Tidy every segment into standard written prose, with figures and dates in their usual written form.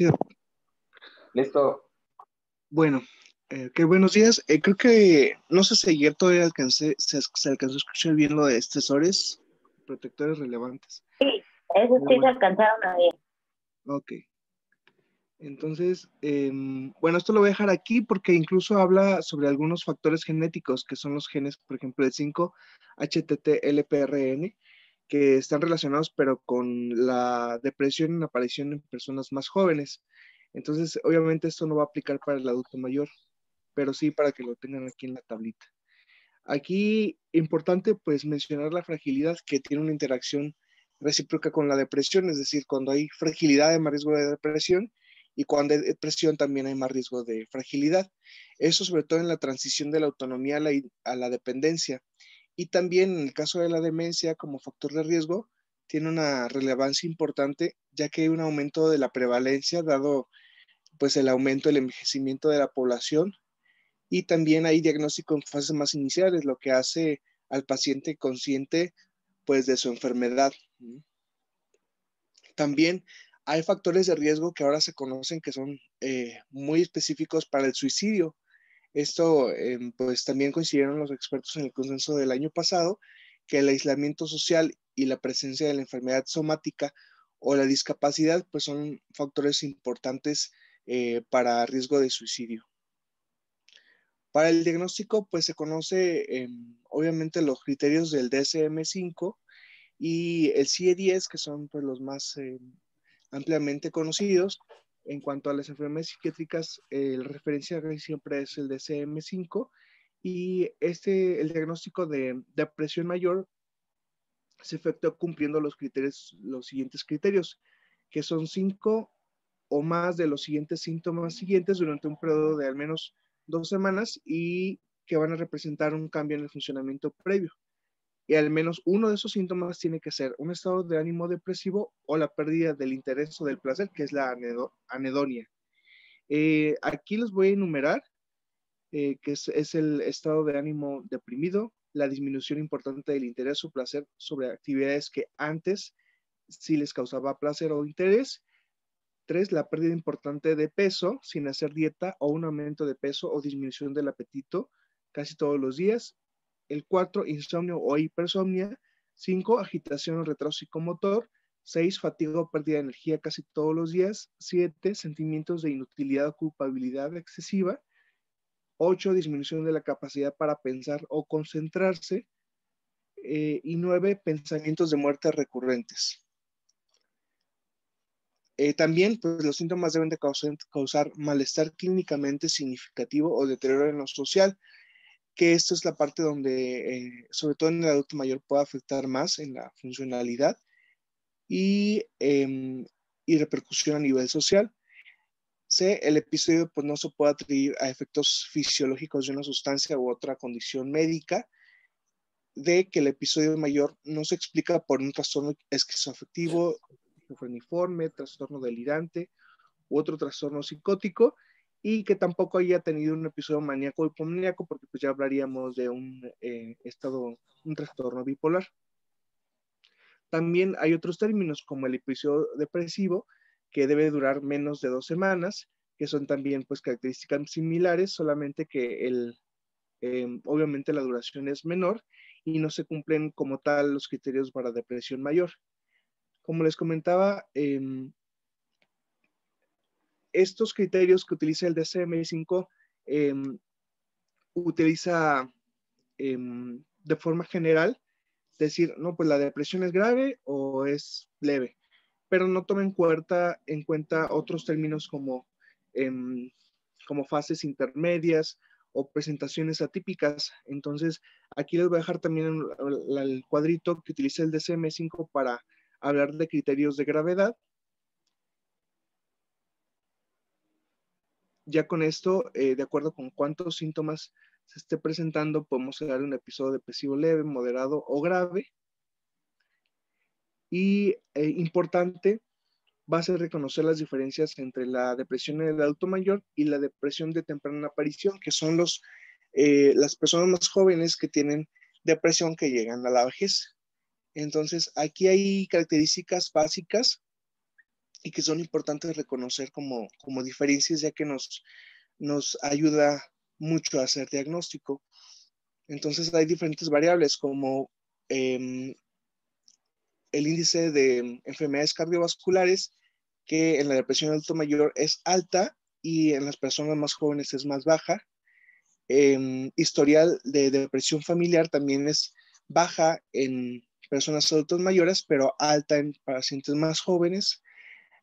Sí. Listo. Bueno, qué buenos días. Creo que no sé si ayer todavía se alcanzó a escuchar bien lo de estresores, protectores relevantes. Sí, eso Pero sí se bueno, alcanzaron a ver. ok. Entonces, bueno, esto lo voy a dejar aquí porque incluso habla sobre algunos factores genéticos que son los genes, por ejemplo, el 5-HTT-LPRN, que están relacionados pero con la depresión en aparición en personas más jóvenes. Entonces, obviamente esto no va a aplicar para el adulto mayor, pero sí para que lo tengan aquí en la tablita. Aquí, importante pues mencionar la fragilidad que tiene una interacción recíproca con la depresión, es decir, cuando hay fragilidad hay más riesgo de depresión y cuando hay depresión también hay más riesgo de fragilidad. Eso sobre todo en la transición de la autonomía a la dependencia. Y también en el caso de la demencia como factor de riesgo, tiene una relevancia importante ya que hay un aumento de la prevalencia dado pues el aumento del envejecimiento de la población y también hay diagnóstico en fases más iniciales, lo que hace al paciente consciente pues de su enfermedad. También hay factores de riesgo que ahora se conocen que son muy específicos para el suicidio. Esto pues también coincidieron los expertos en el consenso del año pasado que el aislamiento social y la presencia de la enfermedad somática o la discapacidad pues son factores importantes para riesgo de suicidio. Para el diagnóstico, pues se conoce obviamente los criterios del DSM-5 y el CIE-10, que son pues, los más ampliamente conocidos. En cuanto a las enfermedades psiquiátricas, la referencia siempre es el DSM-5 y el diagnóstico de depresión mayor se efectúa cumpliendo los siguientes criterios, que son 5 o más de los siguientes síntomas siguientes durante un periodo de al menos 2 semanas y que van a representar un cambio en el funcionamiento previo. Y al menos uno de esos síntomas tiene que ser un estado de ánimo depresivo o la pérdida del interés o del placer, que es la anedonia. Aquí los voy a enumerar, que es el estado de ánimo deprimido, la disminución importante del interés o placer sobre actividades que antes sí les causaba placer o interés. 3, la pérdida importante de peso sin hacer dieta o un aumento de peso o disminución del apetito casi todos los días. El 4, insomnio o hipersomnia. 5, agitación o retraso psicomotor. 6, fatiga o pérdida de energía casi todos los días. 7, sentimientos de inutilidad o culpabilidad excesiva. 8, disminución de la capacidad para pensar o concentrarse. Y 9, pensamientos de muerte recurrentes. También, pues los síntomas deben de causar malestar clínicamente significativo o deterioro en lo social, que esto es la parte donde, sobre todo en el adulto mayor, puede afectar más en la funcionalidad y repercusión a nivel social. C, el episodio pues, no se puede atribuir a efectos fisiológicos de una sustancia u otra condición médica. D, que el episodio mayor no se explica por un trastorno esquizoafectivo, esquizofreniforme, trastorno delirante u otro trastorno psicótico y que tampoco haya tenido un episodio maníaco o hipomaníaco porque pues ya hablaríamos de un trastorno bipolar. También hay otros términos como el episodio depresivo que debe durar menos de 2 semanas, que son también pues características similares, solamente que obviamente la duración es menor y no se cumplen como tal los criterios para depresión mayor. Como les comentaba, estos criterios que utiliza el DSM-5 utiliza de forma general decir, no, pues la depresión es grave o es leve, pero no toma en cuenta otros términos como fases intermedias o presentaciones atípicas. Entonces, aquí les voy a dejar también el cuadrito que utiliza el DSM-5 para hablar de criterios de gravedad. Ya con esto, de acuerdo con cuántos síntomas se esté presentando, podemos dar un episodio depresivo leve, moderado o grave. Y importante, va a ser reconocer las diferencias entre la depresión en el adulto mayor y la depresión de temprana aparición, que son las personas más jóvenes que tienen depresión que llegan a la vejez. Entonces, aquí hay características básicas y que son importantes reconocer como diferencias, ya que nos ayuda mucho a hacer diagnóstico. Entonces hay diferentes variables como el índice de enfermedades cardiovasculares, que en la depresión adulto mayor es alta y en las personas más jóvenes es más baja. Historial de depresión familiar también es baja en personas adultos mayores, pero alta en pacientes más jóvenes.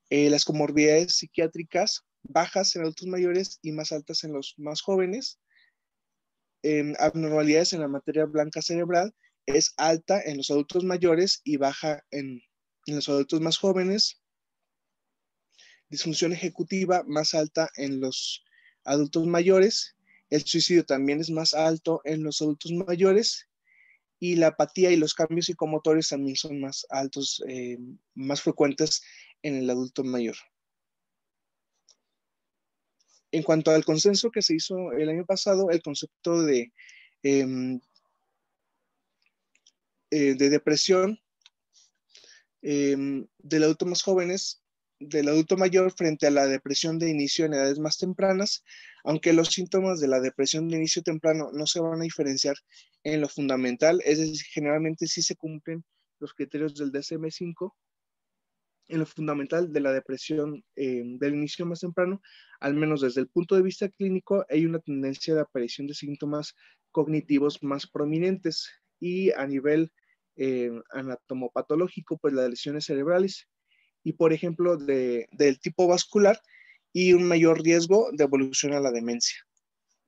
Las comorbilidades psiquiátricas bajas en adultos mayores y más altas en los más jóvenes. Abnormalidades en la materia blanca cerebral es alta en los adultos mayores y baja en los adultos más jóvenes. Disfunción ejecutiva más alta en los adultos mayores. El suicidio también es más alto en los adultos mayores. Y la apatía y los cambios psicomotores también son más altos, más frecuentes en el adulto mayor. En cuanto al consenso que se hizo el año pasado, el concepto de depresión del adulto más jóvenes, del adulto mayor frente a la depresión de inicio en edades más tempranas, aunque los síntomas de la depresión de inicio temprano no se van a diferenciar en lo fundamental, es decir, generalmente sí se cumplen los criterios del DSM-5. En lo fundamental de la depresión del inicio más temprano, al menos desde el punto de vista clínico, hay una tendencia de aparición de síntomas cognitivos más prominentes, y a nivel anatomopatológico, pues las lesiones cerebrales y, por ejemplo, del tipo vascular, y un mayor riesgo de evolución a la demencia.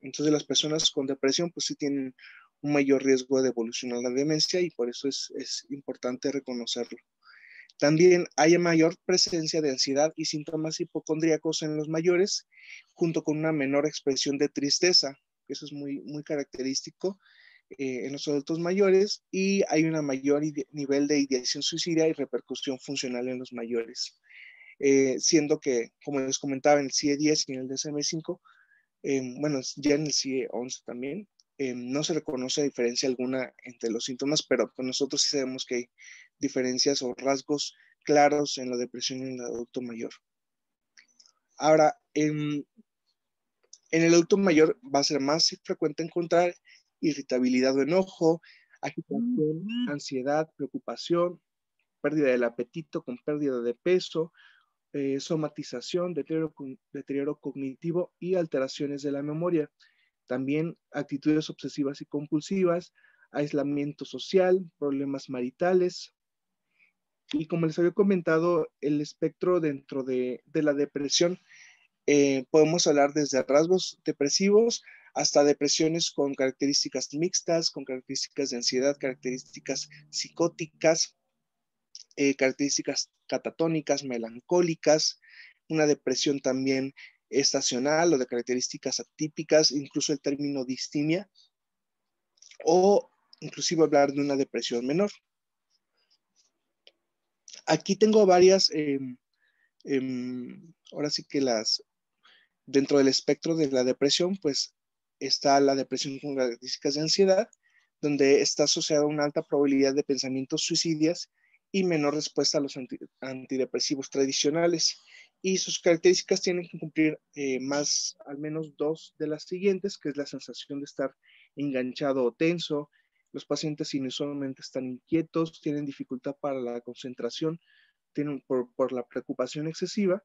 Entonces las personas con depresión pues sí tienen un mayor riesgo de evolución a la demencia, y por eso es importante reconocerlo. También hay mayor presencia de ansiedad y síntomas hipocondríacos en los mayores, junto con una menor expresión de tristeza. Eso es muy, muy característico en los adultos mayores, y hay un mayor nivel de ideación suicida y repercusión funcional en los mayores. Siendo que, como les comentaba, en el CIE-10 y en el DSM-5, bueno, ya en el CIE-11 también, no se reconoce diferencia alguna entre los síntomas, pero pues nosotros sí sabemos que hay diferencias o rasgos claros en la depresión en el adulto mayor. Ahora, en el adulto mayor va a ser más frecuente encontrar irritabilidad o enojo, agitación, ansiedad, preocupación, pérdida del apetito con pérdida de peso, somatización, deterioro cognitivo y alteraciones de la memoria. También actitudes obsesivas y compulsivas, aislamiento social, problemas maritales. Y como les había comentado, el espectro dentro de la depresión, podemos hablar desde rasgos depresivos hasta depresiones con características mixtas, con características de ansiedad, características psicóticas, características catatónicas, melancólicas, una depresión también estacional o de características atípicas, incluso el término distimia, o inclusive hablar de una depresión menor. Aquí tengo varias, ahora sí que dentro del espectro de la depresión, pues está la depresión con características de ansiedad, donde está asociada a una alta probabilidad de pensamientos suicidas y menor respuesta a los antidepresivos tradicionales. Y sus características tienen que cumplir al menos dos de las siguientes, que es la sensación de estar enganchado o tenso. Los pacientes inusualmente están inquietos, tienen dificultad para la concentración, tienen por la preocupación excesiva,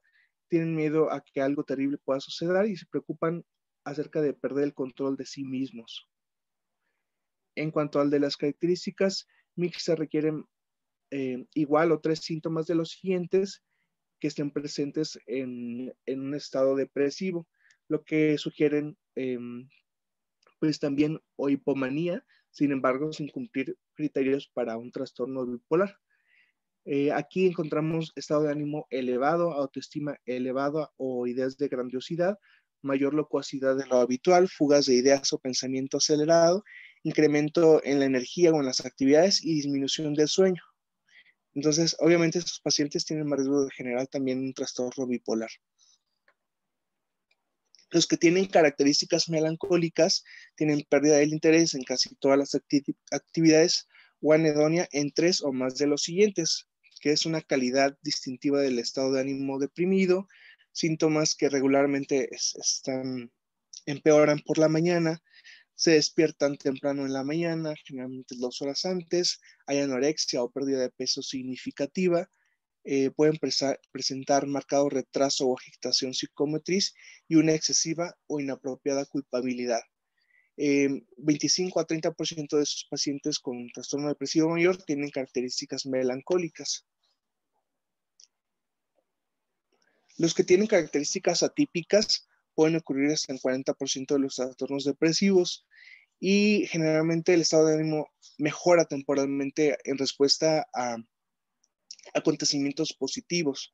tienen miedo a que algo terrible pueda suceder y se preocupan acerca de perder el control de sí mismos. En cuanto al de las características mixtas, requieren igual o tres síntomas de los siguientes que estén presentes en un estado depresivo, lo que sugieren pues también o hipomanía, sin embargo, sin cumplir criterios para un trastorno bipolar. Aquí encontramos estado de ánimo elevado, autoestima elevada o ideas de grandiosidad, mayor locuacidad de lo habitual, fugas de ideas o pensamiento acelerado, incremento en la energía o en las actividades y disminución del sueño. Entonces, obviamente, estos pacientes tienen más riesgo de generar también un trastorno bipolar. Los que tienen características melancólicas tienen pérdida del interés en casi todas las actividades o anedonia en tres o más de los siguientes. que es una calidad distintiva del estado de ánimo deprimido, síntomas que regularmente empeoran por la mañana, se despiertan temprano en la mañana, generalmente 2 horas antes, hay anorexia o pérdida de peso significativa, pueden presentar marcado retraso o agitación psicomotriz y una excesiva o inapropiada culpabilidad. 25 a 30% de sus pacientes con trastorno depresivo mayor tienen características melancólicas. Los que tienen características atípicas pueden ocurrir hasta en 40% de los trastornos depresivos y generalmente el estado de ánimo mejora temporalmente en respuesta a acontecimientos positivos.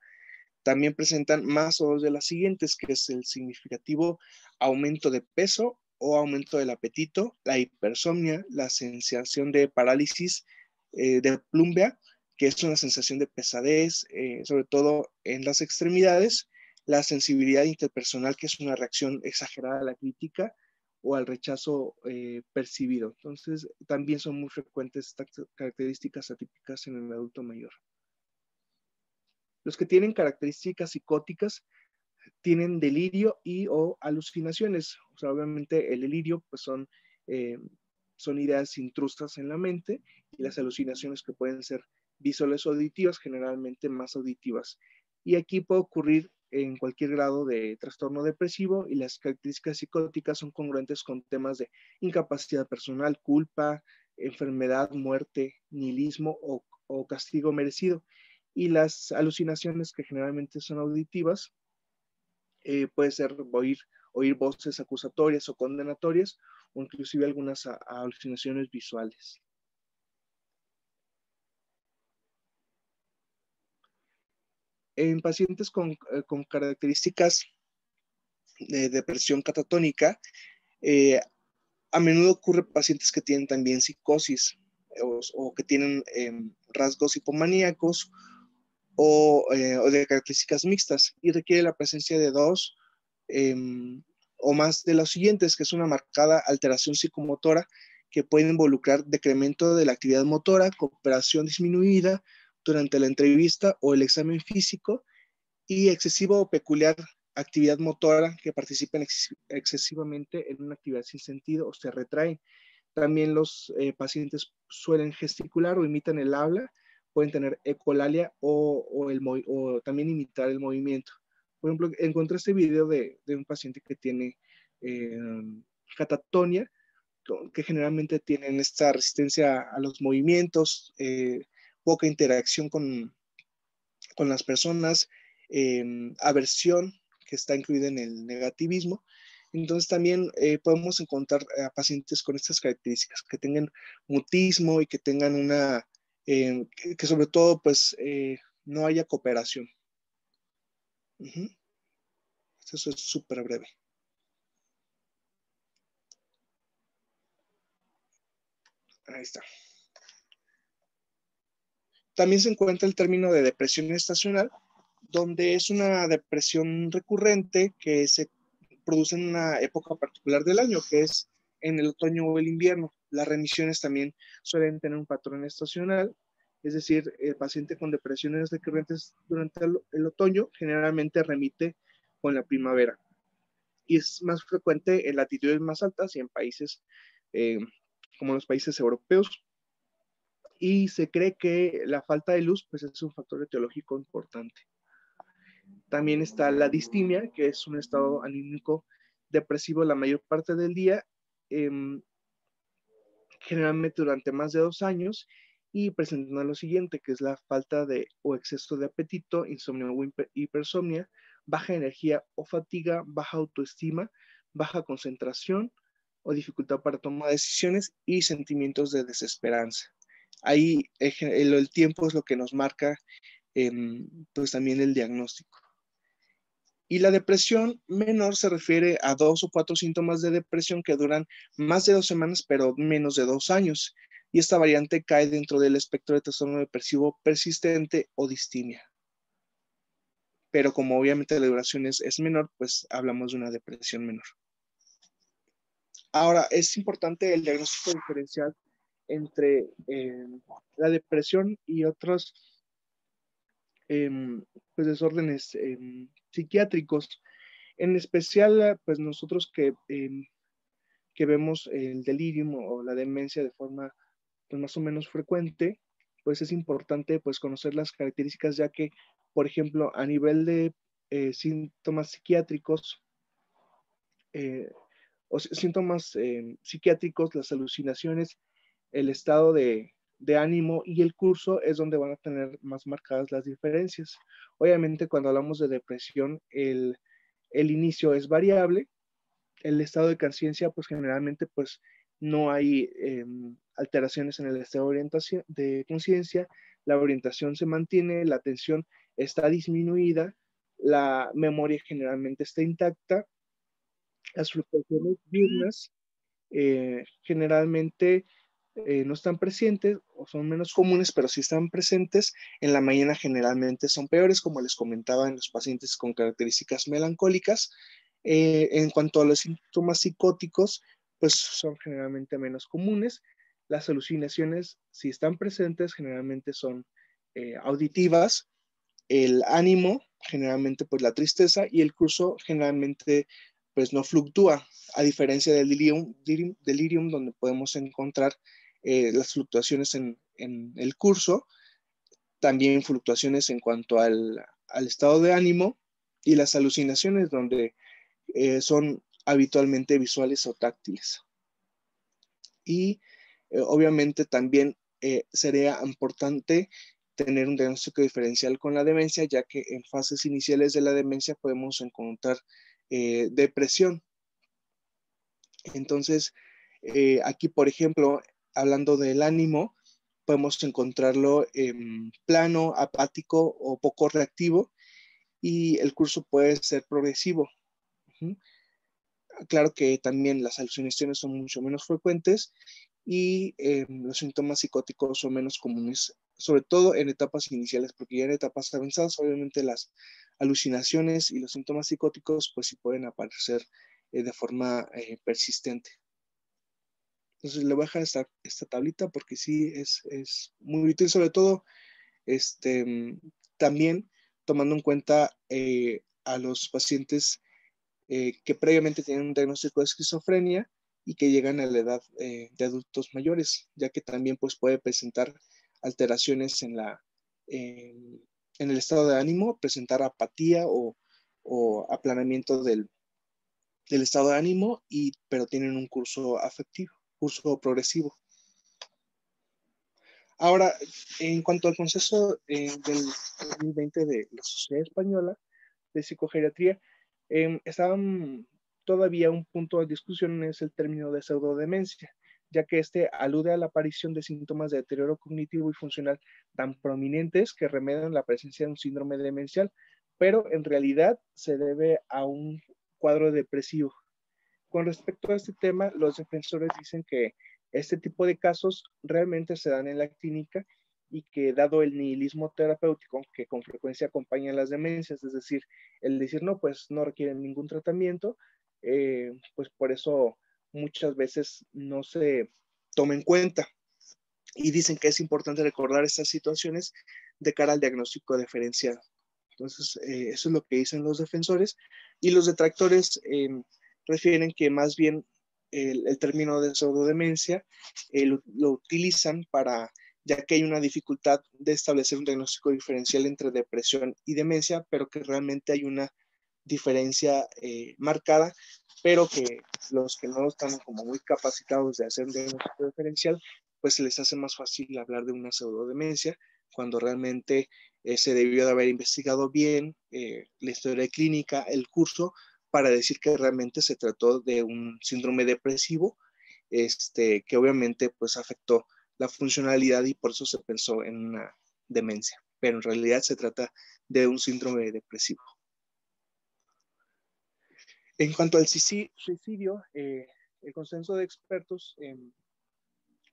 También presentan más o dos de las siguientes, que es el significativo aumento de peso o aumento del apetito, la hipersomnia, la sensación de parálisis de plumbea, que es una sensación de pesadez, sobre todo en las extremidades, la sensibilidad interpersonal, que es una reacción exagerada a la crítica o al rechazo percibido. Entonces, también son muy frecuentes estas características atípicas en el adulto mayor. Los que tienen características psicóticas tienen delirio y o alucinaciones. O sea, obviamente el delirio pues son ideas intrusas en la mente y las alucinaciones que pueden ser visuales o auditivas, generalmente más auditivas. Y aquí puede ocurrir en cualquier grado de trastorno depresivo y las características psicóticas son congruentes con temas de incapacidad personal, culpa, enfermedad, muerte, nihilismo o castigo merecido. Y las alucinaciones que generalmente son auditivas, puede ser oír voces acusatorias o condenatorias, o inclusive algunas alucinaciones visuales. En pacientes con características de depresión catatónica, a menudo ocurre pacientes que tienen también psicosis o que tienen rasgos hipomaníacos o de características mixtas y requiere la presencia de dos o más de los siguientes, que es una marcada alteración psicomotora que puede involucrar decremento de la actividad motora, cooperación disminuida durante la entrevista o el examen físico y excesiva o peculiar actividad motora que participen excesivamente en una actividad sin sentido o se retraen. También los pacientes suelen gesticular o imitan el habla, pueden tener ecolalia o también imitar el movimiento. Por ejemplo, encontré este video de un paciente que tiene catatonia, que generalmente tienen esta resistencia a los movimientos, poca interacción con las personas, aversión, que está incluida en el negativismo. Entonces también podemos encontrar a pacientes con estas características, que tengan mutismo y que tengan que sobre todo pues no haya cooperación. Eso es súper breve. Ahí está. También se encuentra el término de depresión estacional, donde es una depresión recurrente que se produce en una época particular del año, que es en el otoño o el invierno. Las remisiones también suelen tener un patrón estacional, es decir, el paciente con depresiones recurrentes durante el otoño generalmente remite con la primavera. Y es más frecuente en latitudes más altas y en países como los países europeos. Y se cree que la falta de luz pues, es un factor etiológico importante. También está la distimia, que es un estado anímico depresivo la mayor parte del día, generalmente durante más de 2 años, y presentando lo siguiente, que es la falta de o exceso de apetito, insomnio o hipersomnia, baja energía o fatiga, baja autoestima, baja concentración o dificultad para tomar decisiones y sentimientos de desesperanza. Ahí el tiempo es lo que nos marca pues también el diagnóstico. Y la depresión menor se refiere a 2 o 4 síntomas de depresión que duran más de 2 semanas, pero menos de 2 años. Y esta variante cae dentro del espectro de trastorno depresivo persistente o distimia. Pero como obviamente la duración es menor, pues hablamos de una depresión menor. Ahora, es importante el diagnóstico diferencial entre la depresión y otros pues desórdenes psiquiátricos. En especial, pues nosotros que vemos el delirium o la demencia de forma pues, más o menos frecuente, pues es importante pues conocer las características, ya que, por ejemplo, a nivel de síntomas psiquiátricos, eh, síntomas psiquiátricos, las alucinaciones, el estado de ánimo y el curso es donde van a tener más marcadas las diferencias. Obviamente, cuando hablamos de depresión, el inicio es variable, el estado de conciencia, pues generalmente, pues no hay alteraciones en el estado de orientación de conciencia, la orientación se mantiene, la atención está disminuida, la memoria generalmente está intacta, las fluctuaciones diurnas generalmente no están presentes o son menos comunes, pero si están presentes, en la mañana generalmente son peores, como les comentaba en los pacientes con características melancólicas. En cuanto a los síntomas psicóticos, pues son generalmente menos comunes. Las alucinaciones, si están presentes, generalmente son auditivas. El ánimo, generalmente pues la tristeza, y el curso generalmente pues no fluctúa, a diferencia del delirium donde podemos encontrar las fluctuaciones en el curso, también fluctuaciones en cuanto al estado de ánimo, y las alucinaciones donde son habitualmente visuales o táctiles. Y obviamente también sería importante tener un diagnóstico diferencial con la demencia, ya que en fases iniciales de la demencia podemos encontrar depresión. Entonces, aquí, por ejemplo, hablando del ánimo, podemos encontrarlo plano, apático o poco reactivo, y el curso puede ser progresivo. Uh-huh. Claro que también las alucinaciones son mucho menos frecuentes y los síntomas psicóticos son menos comunes, sobre todo en etapas iniciales, porque ya en etapas avanzadas, obviamente las alucinaciones y los síntomas psicóticos pues sí pueden aparecer de forma persistente. Entonces le voy a dejar esta tablita porque sí es muy útil, sobre todo también tomando en cuenta a los pacientes que previamente tienen un diagnóstico de esquizofrenia y que llegan a la edad de adultos mayores, ya que también pues, puede presentar alteraciones en el estado de ánimo, presentar apatía o aplanamiento del estado de ánimo, pero tienen un curso afectivo, curso progresivo. Ahora, en cuanto al consenso del 2020 de la Sociedad Española de Psicogeriatría, estaban todavía un punto de discusión es el término de pseudodemencia, ya que este alude a la aparición de síntomas de deterioro cognitivo y funcional tan prominentes que remedian la presencia de un síndrome demencial, pero en realidad se debe a un cuadro depresivo. Con respecto a este tema, los defensores dicen que este tipo de casos realmente se dan en la clínica y que dado el nihilismo terapéutico que con frecuencia acompaña las demencias, es decir, el decir no, pues no requieren ningún tratamiento, pues por eso muchas veces no se toma en cuenta. Y dicen que es importante recordar estas situaciones de cara al diagnóstico diferencial. Entonces, eso es lo que dicen los defensores. Y los detractores refieren que más bien el término de pseudodemencia lo utilizan para, ya que hay una dificultad de establecer un diagnóstico diferencial entre depresión y demencia, pero que realmente hay una diferencia marcada, pero que los que no están como muy capacitados de hacer un diagnóstico diferencial, pues se les hace más fácil hablar de una pseudodemencia, cuando realmente se debió de haber investigado bien la historia clínica, el curso, para decir que realmente se trató de un síndrome depresivo, que obviamente pues afectó la funcionalidad y por eso se pensó en una demencia, pero en realidad se trata de un síndrome depresivo. En cuanto al suicidio, el consenso de expertos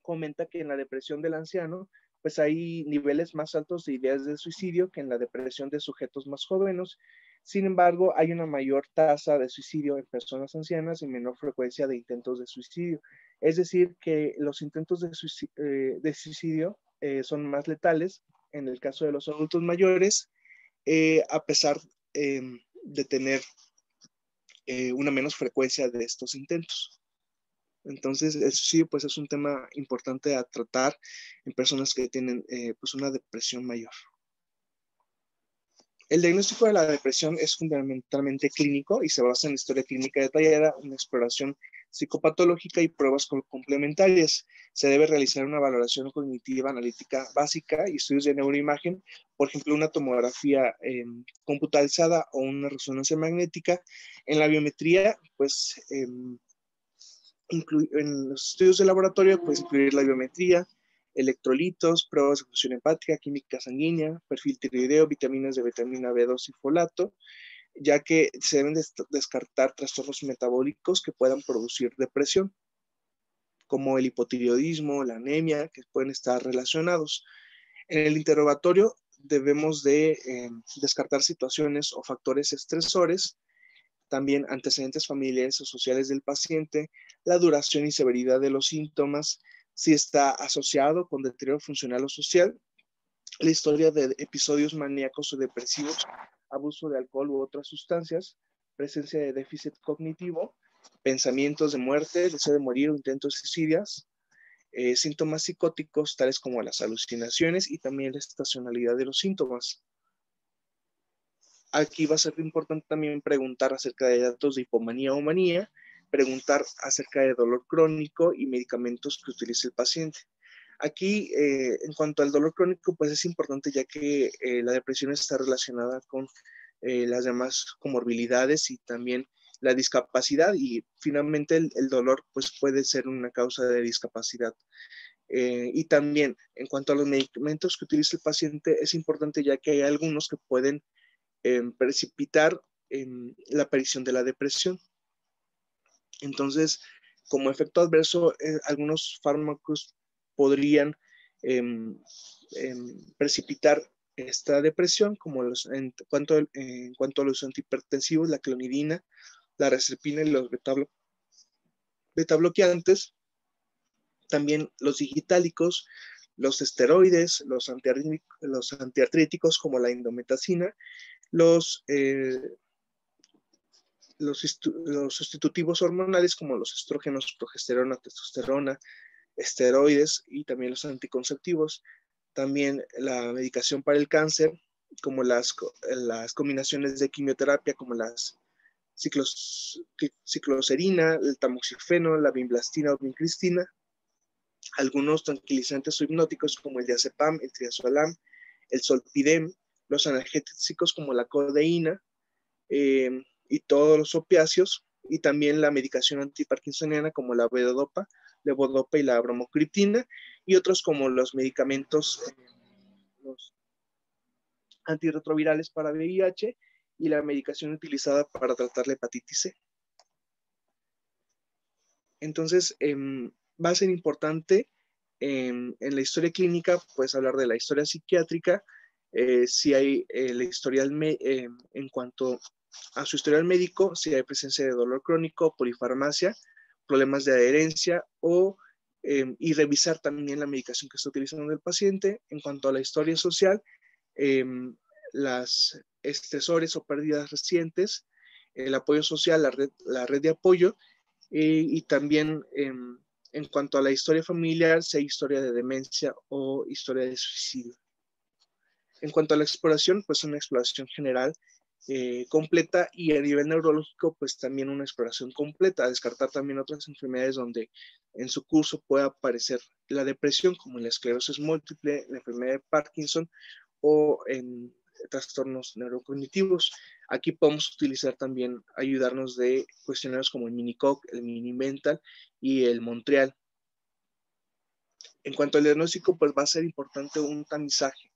comenta que en la depresión del anciano, pues hay niveles más altos de ideas de suicidio que en la depresión de sujetos más jóvenes. Sin embargo, hay una mayor tasa de suicidio en personas ancianas y menor frecuencia de intentos de suicidio. Es decir, que los intentos de suicidio son más letales en el caso de los adultos mayores a pesar de tener una menos frecuencia de estos intentos. Entonces, el suicidio pues es un tema importante a tratar en personas que tienen pues una depresión mayor. El diagnóstico de la depresión es fundamentalmente clínico y se basa en historia clínica detallada, una exploración psicopatológica y pruebas complementarias. Se debe realizar una valoración cognitiva analítica básica y estudios de neuroimagen, por ejemplo, una tomografía computarizada o una resonancia magnética. En la biometría, pues, en los estudios de laboratorio, pues, incluir la biometría, electrolitos, pruebas de función hepática, química sanguínea, perfil tiroideo, vitaminas de vitamina B2 y folato, ya que se deben descartar trastornos metabólicos que puedan producir depresión, como el hipotiroidismo, la anemia, que pueden estar relacionados. En el interrogatorio debemos de descartar situaciones o factores estresores, también antecedentes familiares o sociales del paciente, la duración y severidad de los síntomas, si está asociado con deterioro funcional o social, la historia de episodios maníacos o depresivos, abuso de alcohol u otras sustancias, presencia de déficit cognitivo, pensamientos de muerte, deseo de morir o intentos suicidas, síntomas psicóticos tales como las alucinaciones y también la estacionalidad de los síntomas. Aquí va a ser importante también preguntar acerca de datos de hipomanía o manía, preguntar acerca de dolor crónico y medicamentos que utilice el paciente. Aquí, en cuanto al dolor crónico, pues es importante ya que la depresión está relacionada con las demás comorbilidades y también la discapacidad y finalmente el dolor pues puede ser una causa de discapacidad. Y también en cuanto a los medicamentos que utiliza el paciente, es importante ya que hay algunos que pueden precipitar la aparición de la depresión. Entonces, como efecto adverso, algunos fármacos podrían precipitar esta depresión, como en cuanto a los antihipertensivos, la clonidina, la reserpina y los beta-bloqueantes, también los digitálicos, los esteroides, los antiartríticos como la indometacina, los sustitutivos hormonales como los estrógenos, progesterona, testosterona, esteroides y también los anticonceptivos. También la medicación para el cáncer, como las combinaciones de quimioterapia, como las cicloserina, el tamoxifeno, la vinblastina o vincristina. Algunos tranquilizantes o hipnóticos como el diazepam, el triazolam, el solpidem, los analgésicos como la codeína, y todos los opiáceos, y también la medicación antiparkinsoniana como la levodopa y la bromocriptina, y otros como los medicamentos los antirretrovirales para VIH y la medicación utilizada para tratar la hepatitis C. Entonces, va a ser importante en la historia clínica, pues hablar de la historia psiquiátrica, si hay el historial en cuanto a su historial médico, si hay presencia de dolor crónico, polifarmacia, problemas de adherencia y revisar también la medicación que está utilizando el paciente. En cuanto a la historia social, las estresores o pérdidas recientes, el apoyo social, la red de apoyo y también en cuanto a la historia familiar, si hay historia de demencia o historia de suicidio. En cuanto a la exploración, pues una exploración general completa y a nivel neurológico, pues también una exploración completa, a descartar también otras enfermedades donde en su curso pueda aparecer la depresión, como la esclerosis múltiple, la enfermedad de Parkinson o en trastornos neurocognitivos. Aquí podemos utilizar también, ayudarnos de cuestionarios como el Minicoc, el Mini-Mental y el Montreal. En cuanto al diagnóstico, pues va a ser importante un tamizaje.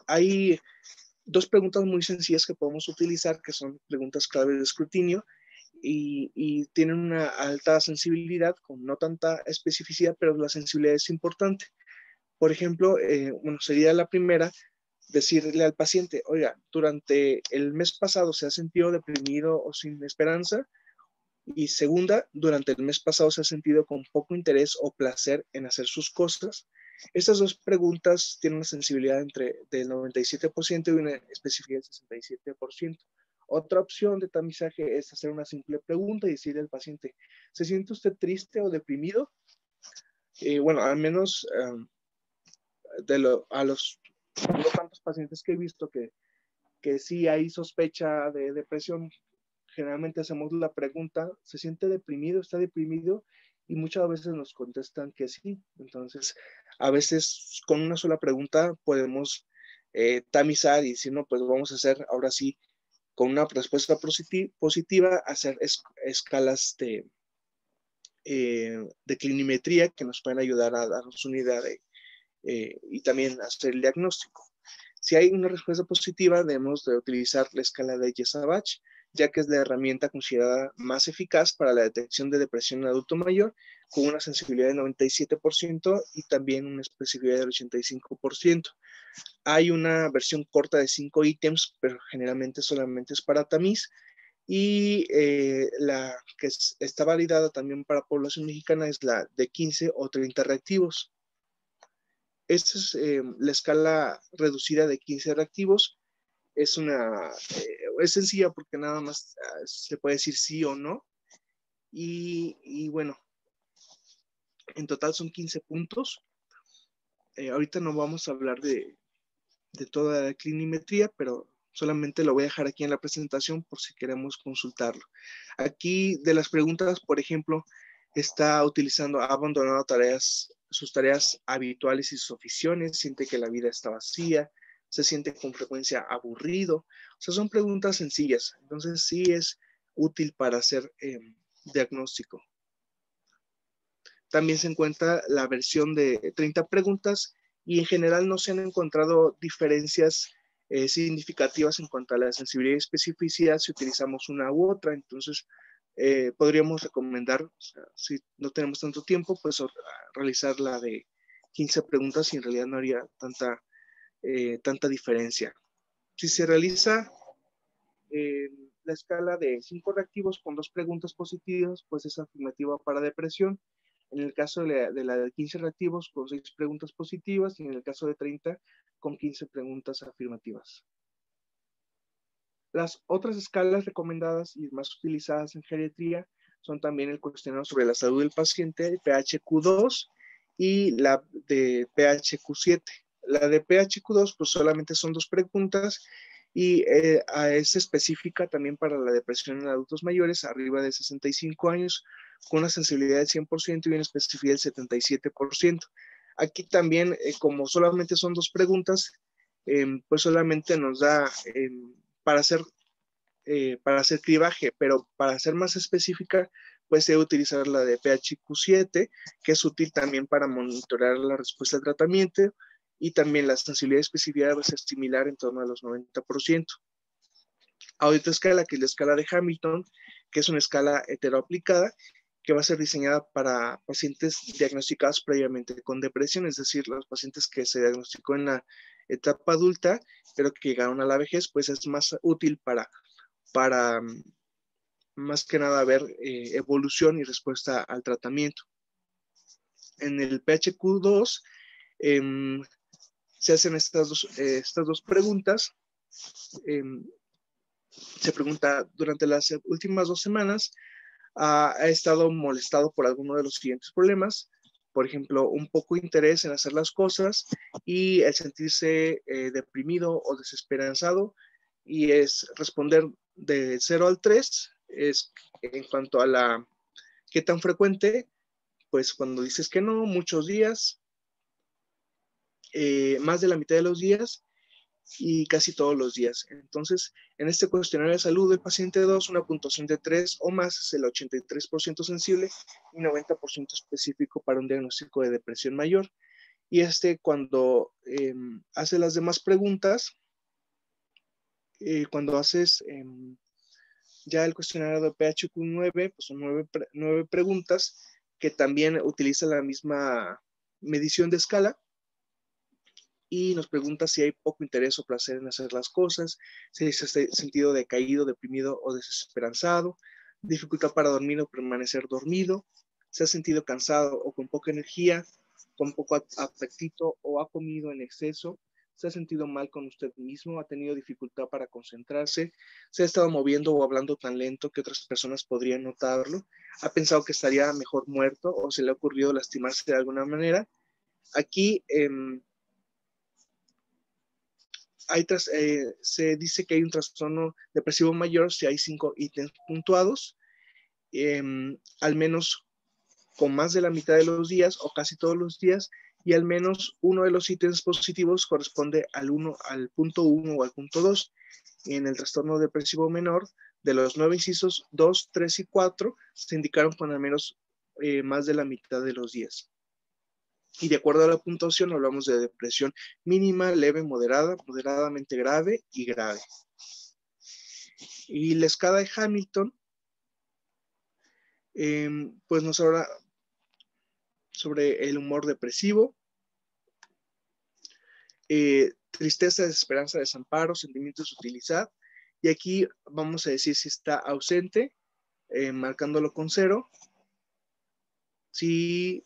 Hay dos preguntas muy sencillas que podemos utilizar, que son preguntas clave de escrutinio y tienen una alta sensibilidad con no tanta especificidad, pero la sensibilidad es importante. Por ejemplo, bueno, sería la primera, decirle al paciente, oiga, durante el mes pasado se ha sentido deprimido o sin esperanza. Y segunda, durante el mes pasado se ha sentido con poco interés o placer en hacer sus cosas. Estas dos preguntas tienen una sensibilidad del 97% y una especificidad del 67%. Otra opción de tamizaje es hacer una simple pregunta y decirle al paciente, ¿se siente usted triste o deprimido? Bueno, al menos a los no tantos pacientes que he visto que sí hay sospecha de depresión, generalmente hacemos la pregunta, ¿se siente deprimido? ¿Está deprimido? Y muchas veces nos contestan que sí. Entonces, a veces con una sola pregunta podemos tamizar y decir, no, pues vamos a hacer ahora sí, con una respuesta positiva, hacer escalas de clinimetría que nos pueden ayudar a darnos una idea y también hacer el diagnóstico. Si hay una respuesta positiva, debemos de utilizar la escala de Jesabach, ya que es la herramienta considerada más eficaz para la detección de depresión en adulto mayor, con una sensibilidad del 97% y también una especificidad del 85%. Hay una versión corta de 5 ítems, pero generalmente solamente es para tamiz, y la que está validada también para población mexicana es la de 15 o 30 reactivos. Esta es la escala reducida de 15 reactivos. Es sencilla porque nada más se puede decir sí o no. Y bueno, en total son 15 puntos. Ahorita no vamos a hablar de toda la clinimetría, pero solamente lo voy a dejar aquí en la presentación por si queremos consultarlo. Aquí de las preguntas, por ejemplo, ha abandonado sus tareas habituales y sus aficiones, siente que la vida está vacía, se siente con frecuencia aburrido. O sea, son preguntas sencillas. Entonces sí es útil para hacer diagnóstico. También se encuentra la versión de 30 preguntas y en general no se han encontrado diferencias significativas en cuanto a la sensibilidad y especificidad si utilizamos una u otra. Entonces, podríamos recomendar, o sea, si no tenemos tanto tiempo, pues realizar la de 15 preguntas y en realidad no haría tanta diferencia. Si se realiza la escala de 5 reactivos con 2 preguntas positivas, pues es afirmativa para depresión. En el caso de la de 15 reactivos, con 6 preguntas positivas, y en el caso de 30, con 15 preguntas afirmativas. Las otras escalas recomendadas y más utilizadas en geriatría son también el cuestionario sobre la salud del paciente, el PHQ-2 y la de PHQ-7. La de PHQ-2 pues solamente son 2 preguntas y es específica también para la depresión en adultos mayores arriba de 65 años con una sensibilidad del 100% y una especificidad del 77%. Aquí también, como solamente son 2 preguntas, pues solamente nos da para hacer cribaje, pero para ser más específica, pues se debe utilizar la de PHQ-7, que es útil también para monitorear la respuesta al tratamiento y también la sensibilidad y especificidad debe ser similar en torno a los 90%. Hay otra escala que es la escala de Hamilton, que es una escala heteroaplicada que va a ser diseñada para pacientes diagnosticados previamente con depresión, es decir, los pacientes que se diagnosticó en la etapa adulta, pero que llegaron a la vejez, pues es más útil para más que nada ver evolución y respuesta al tratamiento. En el PHQ-2 se hacen estas dos preguntas. Se pregunta, durante las últimas 2 semanas, ¿ha estado molestado por alguno de los siguientes problemas? Por ejemplo, un poco interés en hacer las cosas y el sentirse deprimido o desesperanzado. Y es responder de 0 al 3, es en cuanto a la qué tan frecuente, pues cuando dices que no, muchos días, más de la mitad de los días y casi todos los días. Entonces, en este cuestionario de salud del paciente 2, una puntuación de 3 o más es el 83% sensible y 90% específico para un diagnóstico de depresión mayor. Y cuando hace las demás preguntas, cuando haces ya el cuestionario de PHQ-9, pues son 9 preguntas que también utiliza la misma medición de escala y nos pregunta si hay poco interés o placer en hacer las cosas, si se ha sentido decaído, deprimido o desesperanzado, dificultad para dormir o permanecer dormido, se ha sentido cansado o con poca energía, con poco apetito o ha comido en exceso, se ha sentido mal con usted mismo, ha tenido dificultad para concentrarse, se ha estado moviendo o hablando tan lento que otras personas podrían notarlo, ha pensado que estaría mejor muerto o se le ha ocurrido lastimarse de alguna manera. Aquí se dice que hay un trastorno depresivo mayor si hay 5 ítems puntuados, al menos con más de la mitad de los días o casi todos los días, y al menos uno de los ítems positivos corresponde al punto 1 o al punto 2. En el trastorno depresivo menor, de los 9 incisos 2, 3 y 4, se indicaron con al menos más de la mitad de los días. Y de acuerdo a la puntuación, hablamos de depresión mínima, leve, moderada, moderadamente grave y grave. Y la escala de Hamilton, pues nos habla sobre el humor depresivo, tristeza, desesperanza, desamparo, sentimientos de utilidad. Y aquí vamos a decir si está ausente, marcándolo con 0. Si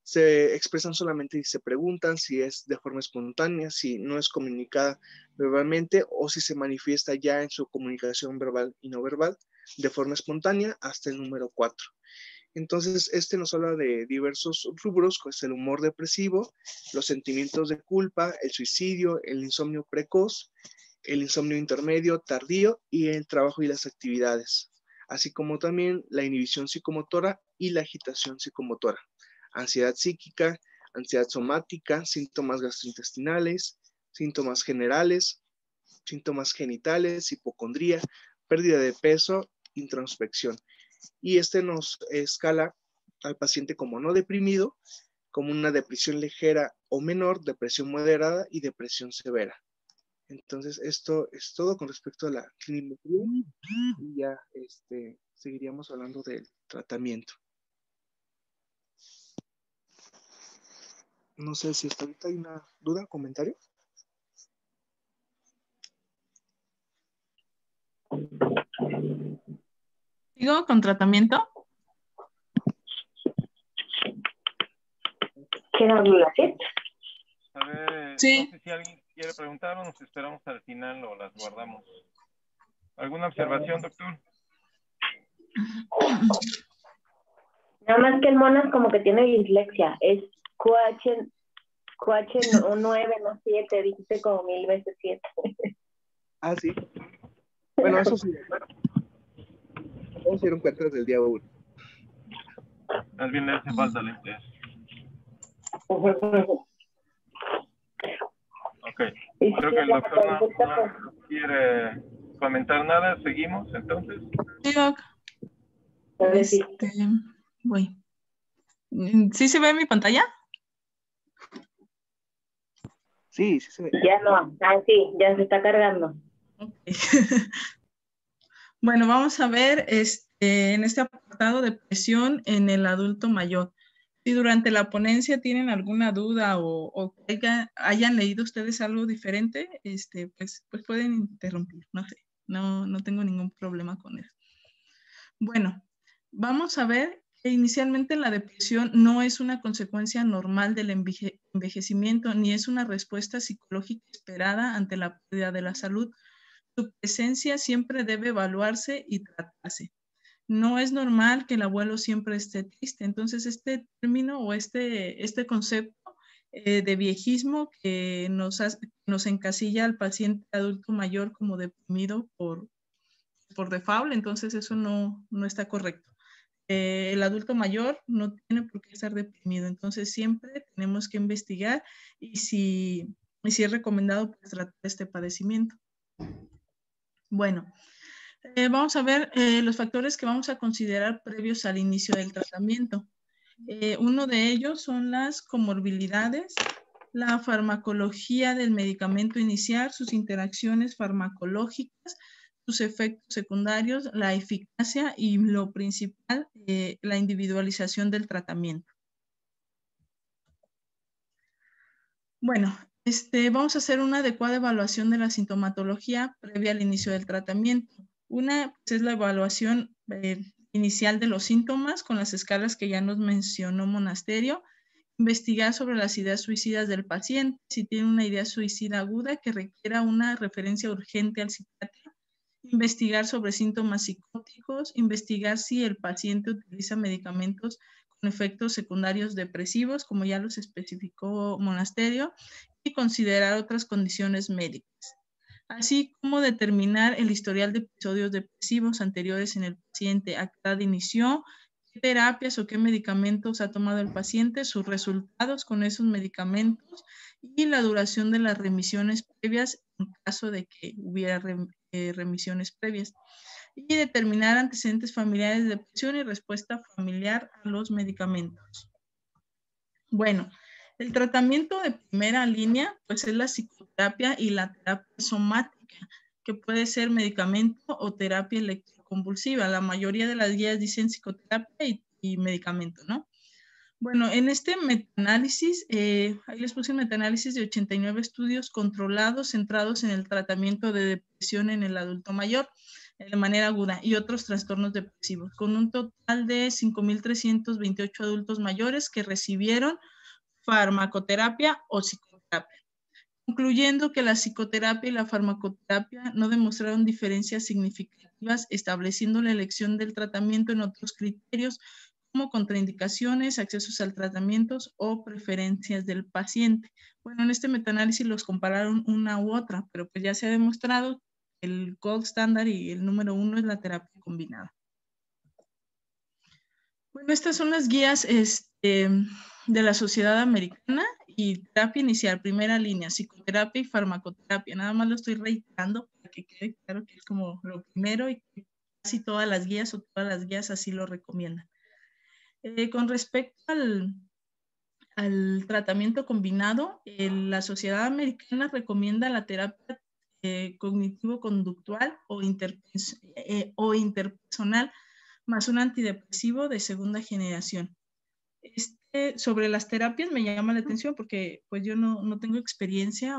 se expresan solamente y se preguntan, si es de forma espontánea, si no es comunicada verbalmente o si se manifiesta ya en su comunicación verbal y no verbal de forma espontánea, hasta el número 4. Entonces, nos habla de diversos rubros, pues el humor depresivo, los sentimientos de culpa, el suicidio, el insomnio precoz, el insomnio intermedio, tardío y el trabajo y las actividades, así como también la inhibición psicomotora y la agitación psicomotora, ansiedad psíquica, ansiedad somática, síntomas gastrointestinales, síntomas generales, síntomas genitales, hipocondría, pérdida de peso, introspección. Y nos escala al paciente como no deprimido, como una depresión ligera o menor, depresión moderada y depresión severa. Entonces, esto es todo con respecto a la clinimetría y ya seguiríamos hablando del tratamiento. No sé si hasta ahorita hay una duda, comentario. ¿Sigo con tratamiento? ¿Quién habla? ¿Sí? A ver, sí. No sé si alguien quiere preguntar o nos esperamos al final o las guardamos. ¿Alguna observación, doctor? Nada más que el monas como que tiene dislexia. Es QH9, no 7, dijiste como 1000 veces 7. Ah, sí. Bueno, eso sí. Vamos a ir un cuento desde el día 1. Más bien le hace falta lentes. Ok. Creo que el doctor no quiere comentar nada. ¿Seguimos entonces? Sí, doc. Voy. ¿Sí se ve mi pantalla? Sí, sí se ve. Ya no. Ah, sí, ya se está cargando. Okay. Bueno, vamos a ver en este apartado de depresión en el adulto mayor. Si durante la ponencia tienen alguna duda o hayan leído ustedes algo diferente, pues pueden interrumpir, no sé, no tengo ningún problema con eso. Bueno, vamos a ver que inicialmente la depresión no es una consecuencia normal del envejecimiento, ni es una respuesta psicológica esperada ante la pérdida de la salud. Su presencia siempre debe evaluarse y tratarse. No es normal que el abuelo siempre esté triste. Entonces, este término o este concepto de viejismo que nos encasilla al paciente adulto mayor como deprimido por default, entonces eso no está correcto. El adulto mayor no tiene por qué estar deprimido, entonces siempre tenemos que investigar y si es recomendado pues, tratar este padecimiento. Bueno, vamos a ver los factores que vamos a considerar previos al inicio del tratamiento. Uno de ellos son las comorbilidades, la farmacología del medicamento inicial, sus interacciones farmacológicas, sus efectos secundarios, la eficacia y lo principal, la individualización del tratamiento. Bueno, vamos a hacer una adecuada evaluación de la sintomatología previa al inicio del tratamiento. Una pues, es la evaluación inicial de los síntomas con las escalas que ya nos mencionó Monasterio investigar sobre las ideas suicidas del paciente, si tiene una idea suicida aguda que requiera una referencia urgente al psiquiatra, investigar sobre síntomas psicóticos, investigar si el paciente utiliza medicamentos con efectos secundarios depresivos, como ya los especificó Monasterio, y considerar otras condiciones médicas, así como determinar el historial de episodios depresivos anteriores en el paciente, a qué edad inició, qué terapias o qué medicamentos ha tomado el paciente, sus resultados con esos medicamentos y la duración de las remisiones previas en caso de que hubiera remisiones previas, y determinar antecedentes familiares de depresión y respuesta familiar a los medicamentos. Bueno, el tratamiento de primera línea pues es la psicoterapia y la terapia somática, que puede ser medicamento o terapia electroconvulsiva. La mayoría de las guías dicen psicoterapia y medicamento, ¿no? Bueno, en este metaanálisis, ahí les puse un metaanálisis de 89 estudios controlados centrados en el tratamiento de depresión en el adulto mayor de manera aguda y otros trastornos depresivos, con un total de 5.328 adultos mayores que recibieron farmacoterapia o psicoterapia, concluyendo que la psicoterapia y la farmacoterapia no demostraron diferencias significativas, estableciendo la elección del tratamiento en otros criterios como contraindicaciones, accesos al tratamiento o preferencias del paciente. Bueno, en este metaanálisis los compararon una u otra, pero pues ya se ha demostrado que el gold standard y el número 1 es la terapia combinada. Bueno, estas son las guías de la Sociedad Americana y terapia inicial, primera línea, psicoterapia y farmacoterapia. Nada más lo estoy reiterando para que quede claro que es como lo primero y que casi todas las guías o todas las guías así lo recomiendan. Con respecto al tratamiento combinado, la Sociedad Americana recomienda la terapia cognitivo-conductual o interpersonal más un antidepresivo de segunda generación. Sobre las terapias me llama la atención porque pues yo no tengo experiencia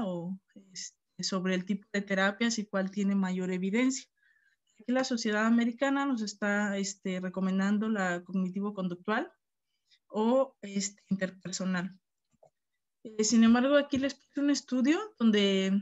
sobre el tipo de terapias y cuál tiene mayor evidencia. Aquí la Sociedad Americana nos está recomendando la cognitivo-conductual o interpersonal. Sin embargo, aquí les puse un estudio donde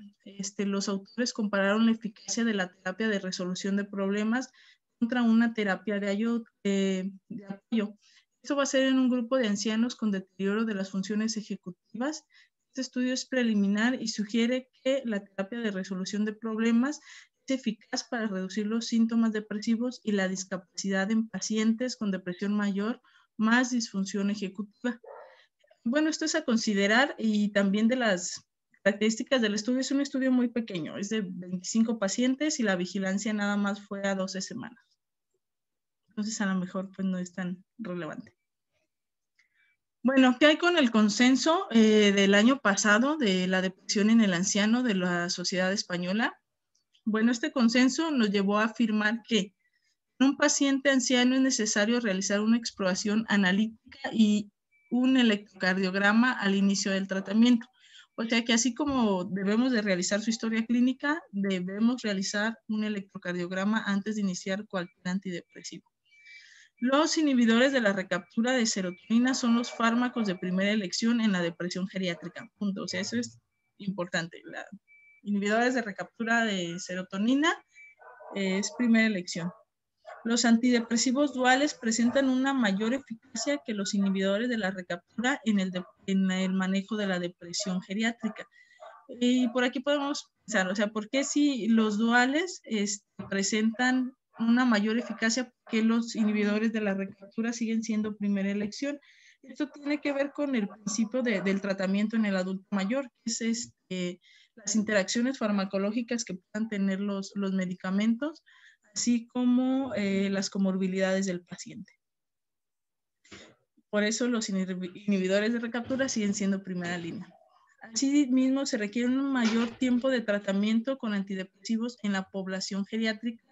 los autores compararon la eficacia de la terapia de resolución de problemas contra una terapia de apoyo. Esto va a ser en un grupo de ancianos con deterioro de las funciones ejecutivas. Este estudio es preliminar y sugiere que la terapia de resolución de problemas es eficaz para reducir los síntomas depresivos y la discapacidad en pacientes con depresión mayor más disfunción ejecutiva. Bueno, esto es a considerar y también de las características del estudio. Es un estudio muy pequeño, es de 25 pacientes y la vigilancia nada más fue a 12 semanas. Entonces a lo mejor pues no es tan relevante. Bueno, ¿qué hay con el consenso del año pasado de la depresión en el anciano de la Sociedad Española? Bueno, este consenso nos llevó a afirmar que en un paciente anciano es necesario realizar una exploración analítica y un electrocardiograma al inicio del tratamiento. O sea que así como debemos de realizar su historia clínica, debemos realizar un electrocardiograma antes de iniciar cualquier antidepresivo. Los inhibidores de la recaptura de serotonina son los fármacos de primera elección en la depresión geriátrica. Punto. O sea, eso es importante. Los inhibidores de recaptura de serotonina es primera elección. Los antidepresivos duales presentan una mayor eficacia que los inhibidores de la recaptura en el manejo de la depresión geriátrica. Y por aquí podemos pensar, o sea, ¿por qué si los duales presentan una mayor eficacia que los inhibidores de la recaptura siguen siendo primera elección? Esto tiene que ver con el principio del tratamiento en el adulto mayor, que es las interacciones farmacológicas que puedan tener los medicamentos, así como las comorbilidades del paciente. Por eso los inhibidores de recaptura siguen siendo primera línea. Asimismo, se requiere un mayor tiempo de tratamiento con antidepresivos en la población geriátrica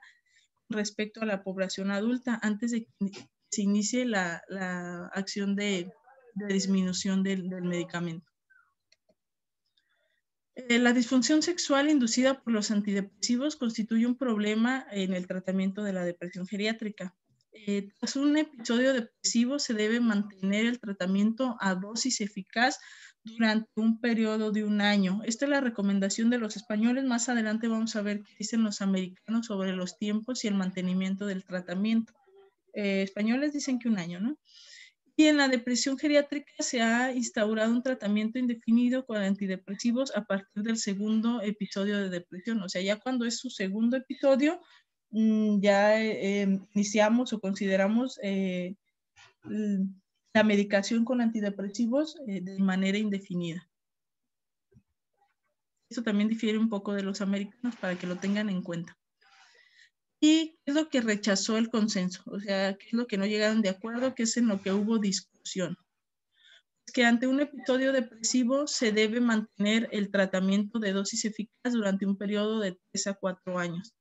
respecto a la población adulta antes de que se inicie la acción de disminución del medicamento. La disfunción sexual inducida por los antidepresivos constituye un problema en el tratamiento de la depresión geriátrica. tras un episodio depresivo se debe mantener el tratamiento a dosis eficaz durante un periodo de 1 año. Esta es la recomendación de los españoles. Más adelante vamos a ver qué dicen los americanos sobre los tiempos y el mantenimiento del tratamiento. Españoles dicen que 1 año, ¿no? Y en la depresión geriátrica se ha instaurado un tratamiento indefinido con antidepresivos a partir del segundo episodio de depresión. O sea, ya cuando es su segundo episodio, ya iniciamos o consideramos la medicación con antidepresivos de manera indefinida. Esto también difiere un poco de los americanos para que lo tengan en cuenta. ¿Y qué es lo que rechazó el consenso? O sea, ¿qué es lo que no llegaron de acuerdo? ¿Qué es en lo que hubo discusión? Es que ante un episodio depresivo se debe mantener el tratamiento de dosis eficaz durante un periodo de 3 a 4 años.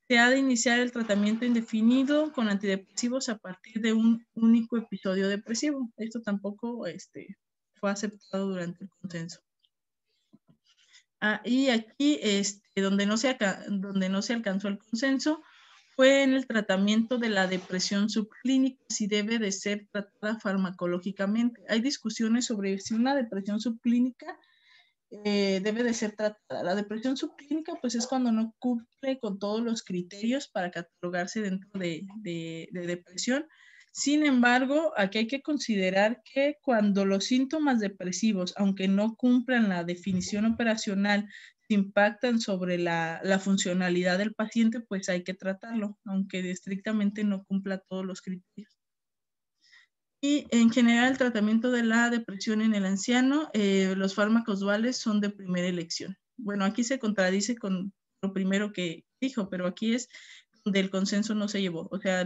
Se ha de iniciar el tratamiento indefinido con antidepresivos a partir de un único episodio depresivo. Esto tampoco fue aceptado durante el consenso. Y aquí, donde no se alcanzó el consenso, fue en el tratamiento de la depresión subclínica, si debe de ser tratada farmacológicamente. Hay discusiones sobre si una depresión subclínica debe de ser tratada. La depresión subclínica pues es cuando no cumple con todos los criterios para catalogarse dentro de depresión. Sin embargo, aquí hay que considerar que cuando los síntomas depresivos, aunque no cumplan la definición operacional, impactan sobre la funcionalidad del paciente, pues hay que tratarlo, aunque estrictamente no cumpla todos los criterios. Y en general el tratamiento de la depresión en el anciano, los fármacos duales son de primera elección. Bueno, aquí se contradice con lo primero que dijo, pero aquí es donde el consenso no se llevó. O sea,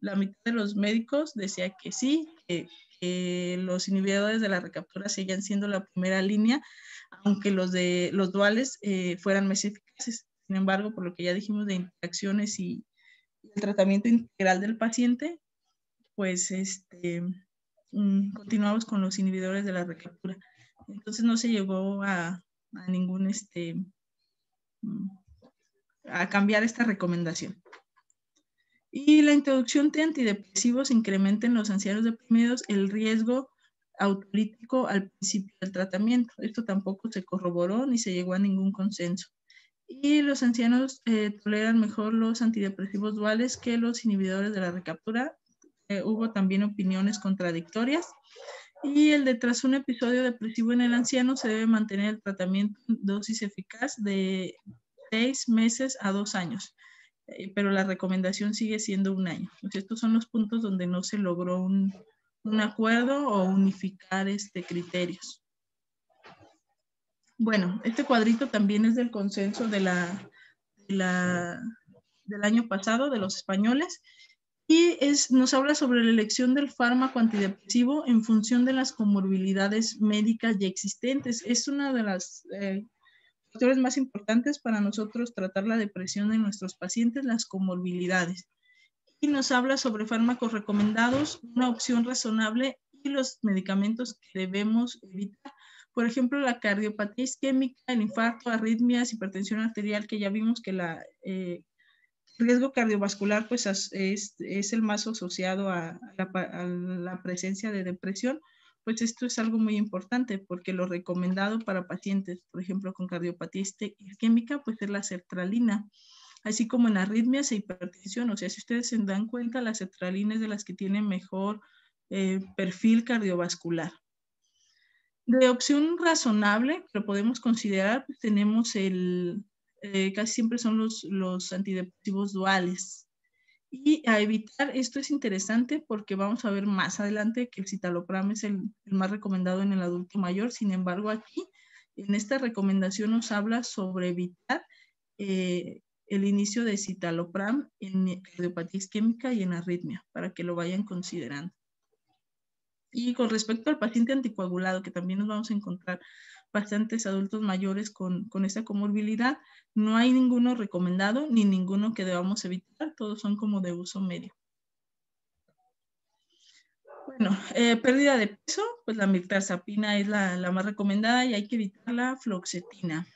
la mitad de los médicos decía que sí, que los inhibidores de la recaptura seguían siendo la primera línea, aunque los duales fueran más eficaces. Sin embargo, por lo que ya dijimos de interacciones y el tratamiento integral del paciente, pues continuamos con los inhibidores de la recaptura. Entonces no se llegó a ningún a cambiar esta recomendación. Y la introducción de antidepresivos incrementa en los ancianos deprimidos el riesgo autolítico al principio del tratamiento. Esto tampoco se corroboró ni se llegó a ningún consenso. Y los ancianos toleran mejor los antidepresivos duales que los inhibidores de la recaptura. Hubo también opiniones contradictorias. Y tras un episodio depresivo en el anciano se debe mantener el tratamiento en dosis eficaz de 6 meses a 2 años. Pero la recomendación sigue siendo 1 año. Entonces, estos son los puntos donde no se logró un acuerdo o unificar criterios. Bueno, este cuadrito también es del consenso del año pasado de los españoles y nos habla sobre la elección del fármaco antidepresivo en función de las comorbilidades médicas ya existentes. Es una de las factores más importantes para nosotros tratar la depresión en nuestros pacientes, las comorbilidades. Y nos habla sobre fármacos recomendados, una opción razonable y los medicamentos que debemos evitar. Por ejemplo, la cardiopatía isquémica, el infarto, arritmias, hipertensión arterial, que ya vimos que el riesgo cardiovascular pues, es el más asociado a la presencia de depresión. Pues esto es algo muy importante porque lo recomendado para pacientes, por ejemplo, con cardiopatía isquémica, pues es la sertralina, así como en arritmias e hipertensión. O sea, si ustedes se dan cuenta, la sertralina es de las que tienen mejor perfil cardiovascular. De opción razonable, que lo podemos considerar, pues tenemos casi siempre son los antidepresivos duales. Y a evitar, esto es interesante porque vamos a ver más adelante que el citalopram es el más recomendado en el adulto mayor. Sin embargo, aquí en esta recomendación nos habla sobre evitar el inicio de citalopram en cardiopatía isquémica y en arritmia, para que lo vayan considerando. Y con respecto al paciente anticoagulado, que también nos vamos a encontrar bastantes adultos mayores con esta comorbilidad, no hay ninguno recomendado ni ninguno que debamos evitar, todos son como de uso medio. Bueno, pérdida de peso, pues la mirtazapina es la más recomendada y hay que evitar la fluoxetina.